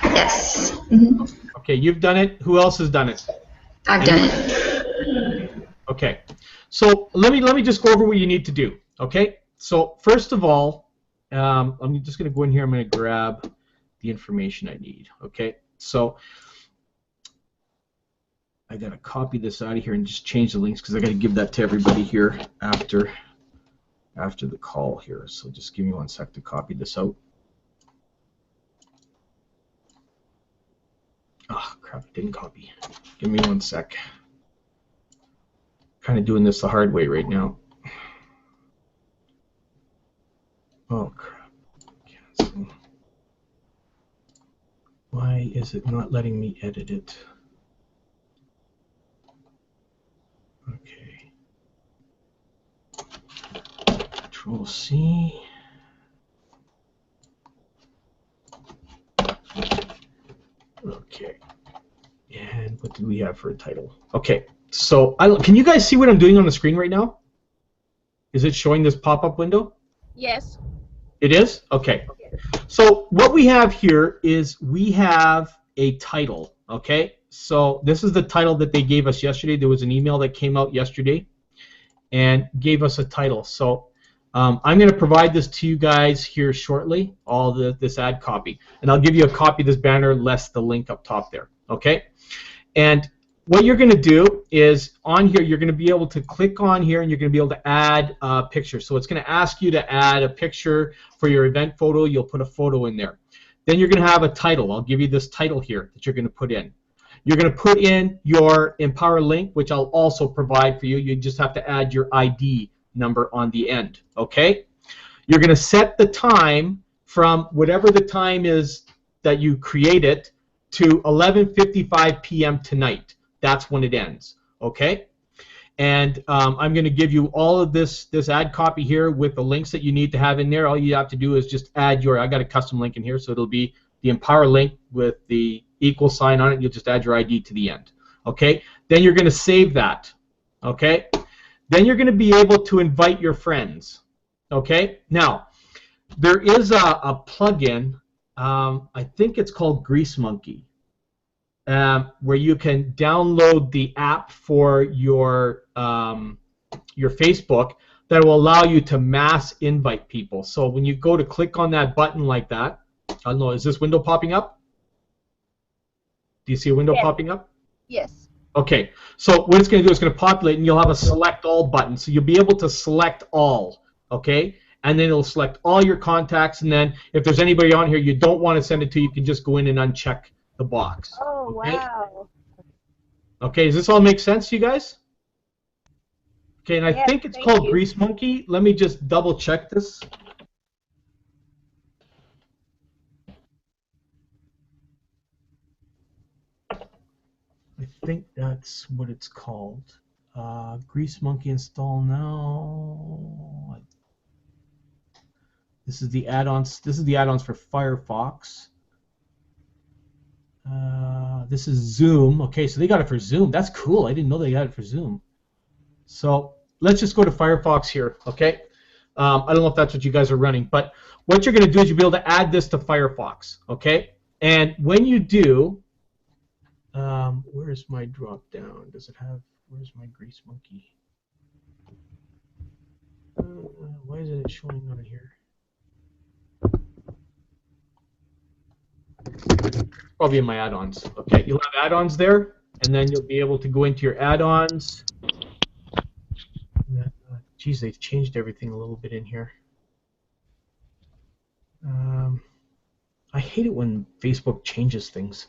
Yes. Mm-hmm. Okay, you've done it. Who else has done it? I've done it. Okay, so let me just go over what you need to do. Okay, so first of all, I'm just going to go in here. I'm going to grab the information I need. Okay, so I got to copy this out of here and just change the links because I got to give that to everybody here after the call here. So just give me 1 sec to copy this out. Oh crap! I didn't copy. Give me 1 sec. Kind of doing this the hard way right now. Oh crap! Cancel. Why is it not letting me edit it? Okay. Control C. Okay. And what do we have for a title? Okay. So can you guys see what I'm doing on the screen right now? Is it showing this pop-up window? Yes. It is? Okay. So what we have here is we have a title, okay? So this is the title that they gave us yesterday. There was an email that came out yesterday and gave us a title. So I'm going to provide this to you guys here shortly, this ad copy. And I'll give you a copy of this banner less the link up top there, okay? And what you're going to do is on here, you're going to be able to click on here and you're going to be able to add a picture. So it's going to ask you to add a picture for your event photo. You'll put a photo in there. Then you're going to have a title. I'll give you this title here that you're going to put in. You're going to put in your Empower link, which I'll also provide for you. You just have to add your ID number on the end, okay? You're going to set the time from whatever the time is that you create it to 11:55 p.m. tonight. That's when it ends, okay? And I'm going to give you all of this ad copy here with the links that you need to have in there. All you have to do is just add I got a custom link in here, so it'll be the Empower link with the equal sign on it. You'll just add your ID to the end. Okay? Then you're going to save that. Okay? Then you're going to be able to invite your friends. Okay? Now, there is a plugin, I think it's called Grease Monkey, where you can download the app for your Facebook that will allow you to mass invite people. So when you go to click on that button like that, I don't know, is this window popping up? Do you see a window popping up? Yes. Okay, so what it's going to do is going to populate, and you'll have a select all button. So you'll be able to select all, okay? And then it'll select all your contacts, and then if there's anybody on here you don't want to send it to, you can just go in and uncheck the box. Oh, okay? wow. Okay, does this all make sense to you guys? Okay, and I Yes, think it's thank called you. Grease Monkey. Let me just double check this. I think that's what it's called. Grease Monkey install now. This is the add-ons. This is the add-ons for Firefox. This is Zoom. Okay, so they got it for Zoom. That's cool. I didn't know they got it for Zoom. So let's just go to Firefox here. Okay. I don't know if that's what you guys are running, but what you're going to do is you'll be able to add this to Firefox. Okay. And when you do, where's my drop down? Does it have? Where's my Grease Monkey? Why isn't it showing on here? Probably in my add-ons. Okay, you'll have add-ons there, and then you'll be able to go into your add-ons. Geez, they've changed everything a little bit in here. I hate it when Facebook changes things.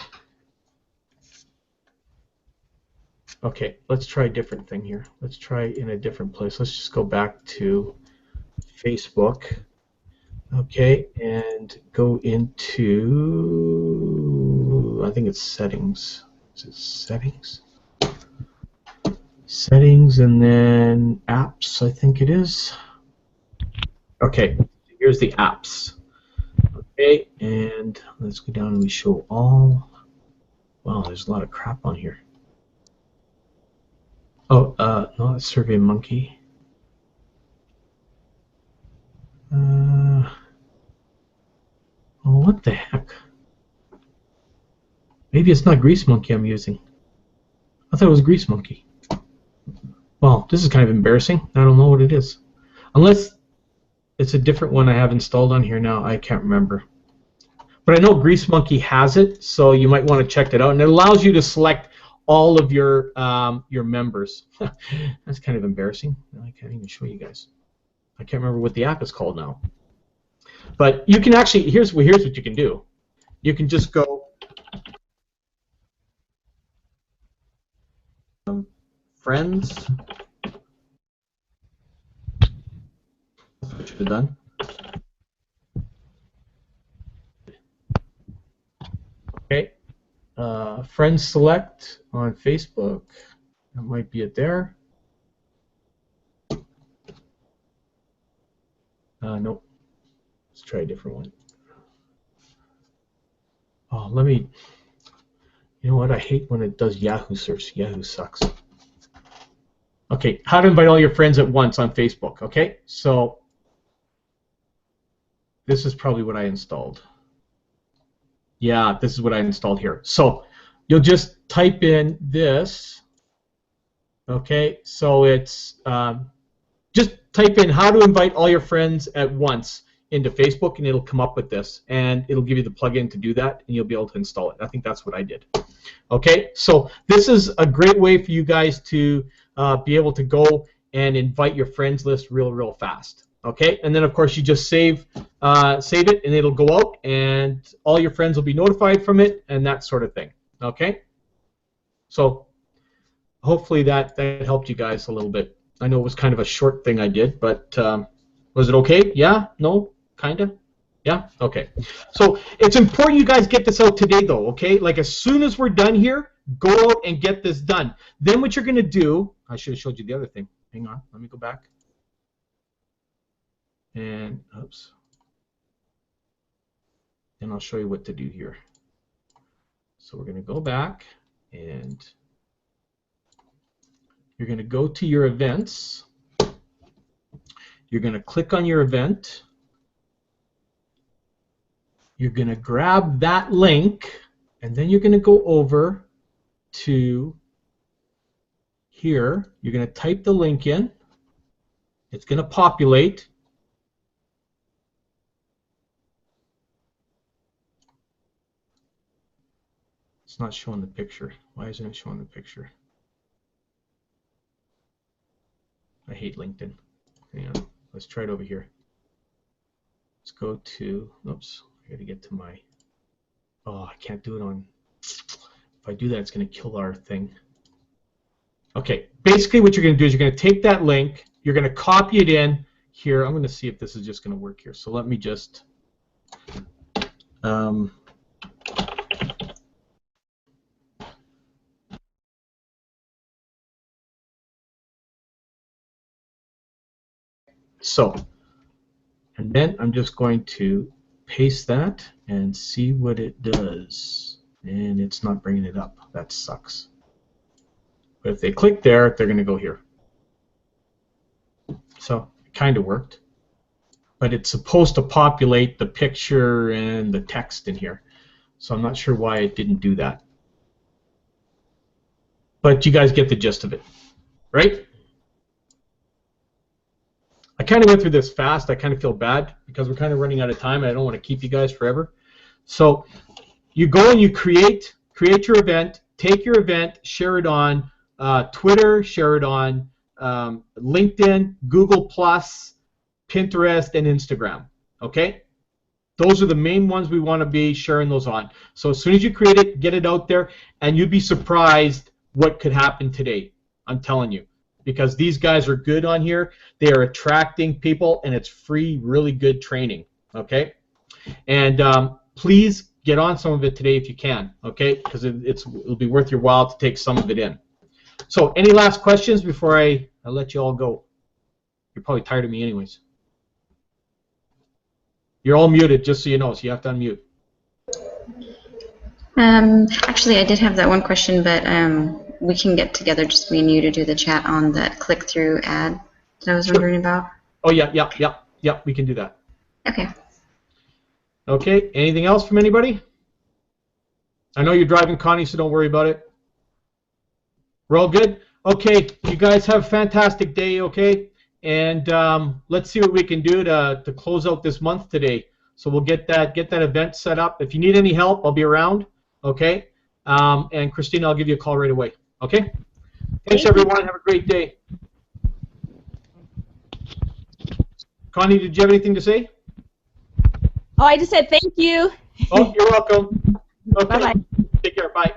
Okay, let's try a different thing here. Let's try in a different place. Let's just go back to Facebook. Okay, and go into, I think it's settings. Is it settings? Settings and then apps, I think it is. Okay, here's the apps. Okay, and let's go down and we show all. Wow, there's a lot of crap on here. Oh, no, that's SurveyMonkey. Oh, what the heck? Maybe it's not Grease Monkey I'm using. I thought it was Grease Monkey. Well, this is kind of embarrassing. I don't know what it is. Unless it's a different one I have installed on here now. I can't remember. But I know Grease Monkey has it, so you might want to check it out. And it allows you to select all of your members. That's kind of embarrassing. I can't even show you guys. I can't remember what the app is called now. But you can actually, here's what you can do. You can just go friends. That's what you should have done. Okay. Friends select on Facebook. That might be it there. Nope. Let's try a different one. Oh, let me. You know what? I hate when it does Yahoo search. Yahoo sucks. Okay, how to invite all your friends at once on Facebook. Okay, so this is probably what I installed. Yeah, this is what I installed here. So you'll just type in this. Okay, so it's just type in how to invite all your friends at once into Facebook, and it'll come up with this, and it'll give you the plugin to do that, and you'll be able to install it. I think that's what I did. Okay, so this is a great way for you guys to be able to go and invite your friends list real fast. Okay, and then of course you just save it, and it'll go out, and all your friends will be notified from it, and that sort of thing. Okay, so hopefully that helped you guys a little bit. I know it was kind of a short thing I did, but was it okay? Yeah? No? Kinda? Yeah? Okay. So it's important you guys get this out today, though, okay? Like as soon as we're done here, go out and get this done. Then what you're going to do, I should have showed you the other thing. Hang on. Let me go back. And, oops. and I'll show you what to do here. So we're going to go back, and you're going to go to your events. You're going to click on your event. You're going to grab that link, and then you're going to go over to here. You're going to type the link in. It's going to populate. It's not showing the picture. Why isn't it showing the picture? I hate LinkedIn. Hang on. Let's try it over here. Let's go to, oops, I got to get to my, oh, I can't do it on, if I do that, it's going to kill our thing. Okay, basically what you're going to do is you're going to take that link, you're going to copy it in here. I'm going to see if this is just going to work here. So let me just, so, and then I'm just going to paste that and see what it does. And it's not bringing it up. That sucks. But if they click there, they're going to go here. So it kind of worked. But it's supposed to populate the picture and the text in here. So I'm not sure why it didn't do that. But you guys get the gist of it, right? I kind of went through this fast. I kind of feel bad because we're kind of running out of time and I don't want to keep you guys forever. So you go and you create your event, take your event, share it on Twitter, share it on LinkedIn, Google+, Pinterest, and Instagram. Okay? Those are the main ones we want to be sharing those on. So as soon as you create it, get it out there, and you'd be surprised what could happen today. I'm telling you. Because these guys are good on here. They are attracting people, and it's free, really good training. Okay? And please get on some of it today if you can. Okay? Because it'll be worth your while to take some of it in. So any last questions before I let you all go? You're probably tired of me anyways. You're all muted, just so you know, so you have to unmute. Actually, I did have that one question, but we can get together, just me and you, to do the chat on that click-through ad that I was wondering about. Oh, yeah, we can do that. Okay. Okay, anything else from anybody? I know you're driving, Connie, so don't worry about it. We're all good? Okay, you guys have a fantastic day, okay? And let's see what we can do to close out this month today. So we'll get that event set up. If you need any help, I'll be around, okay? And Christina, I'll give you a call right away, okay? Thanks, everyone. Have a great day. Connie, did you have anything to say? Oh, I just said thank you. Oh, you're welcome. Okay. Bye-bye. Take care. Bye.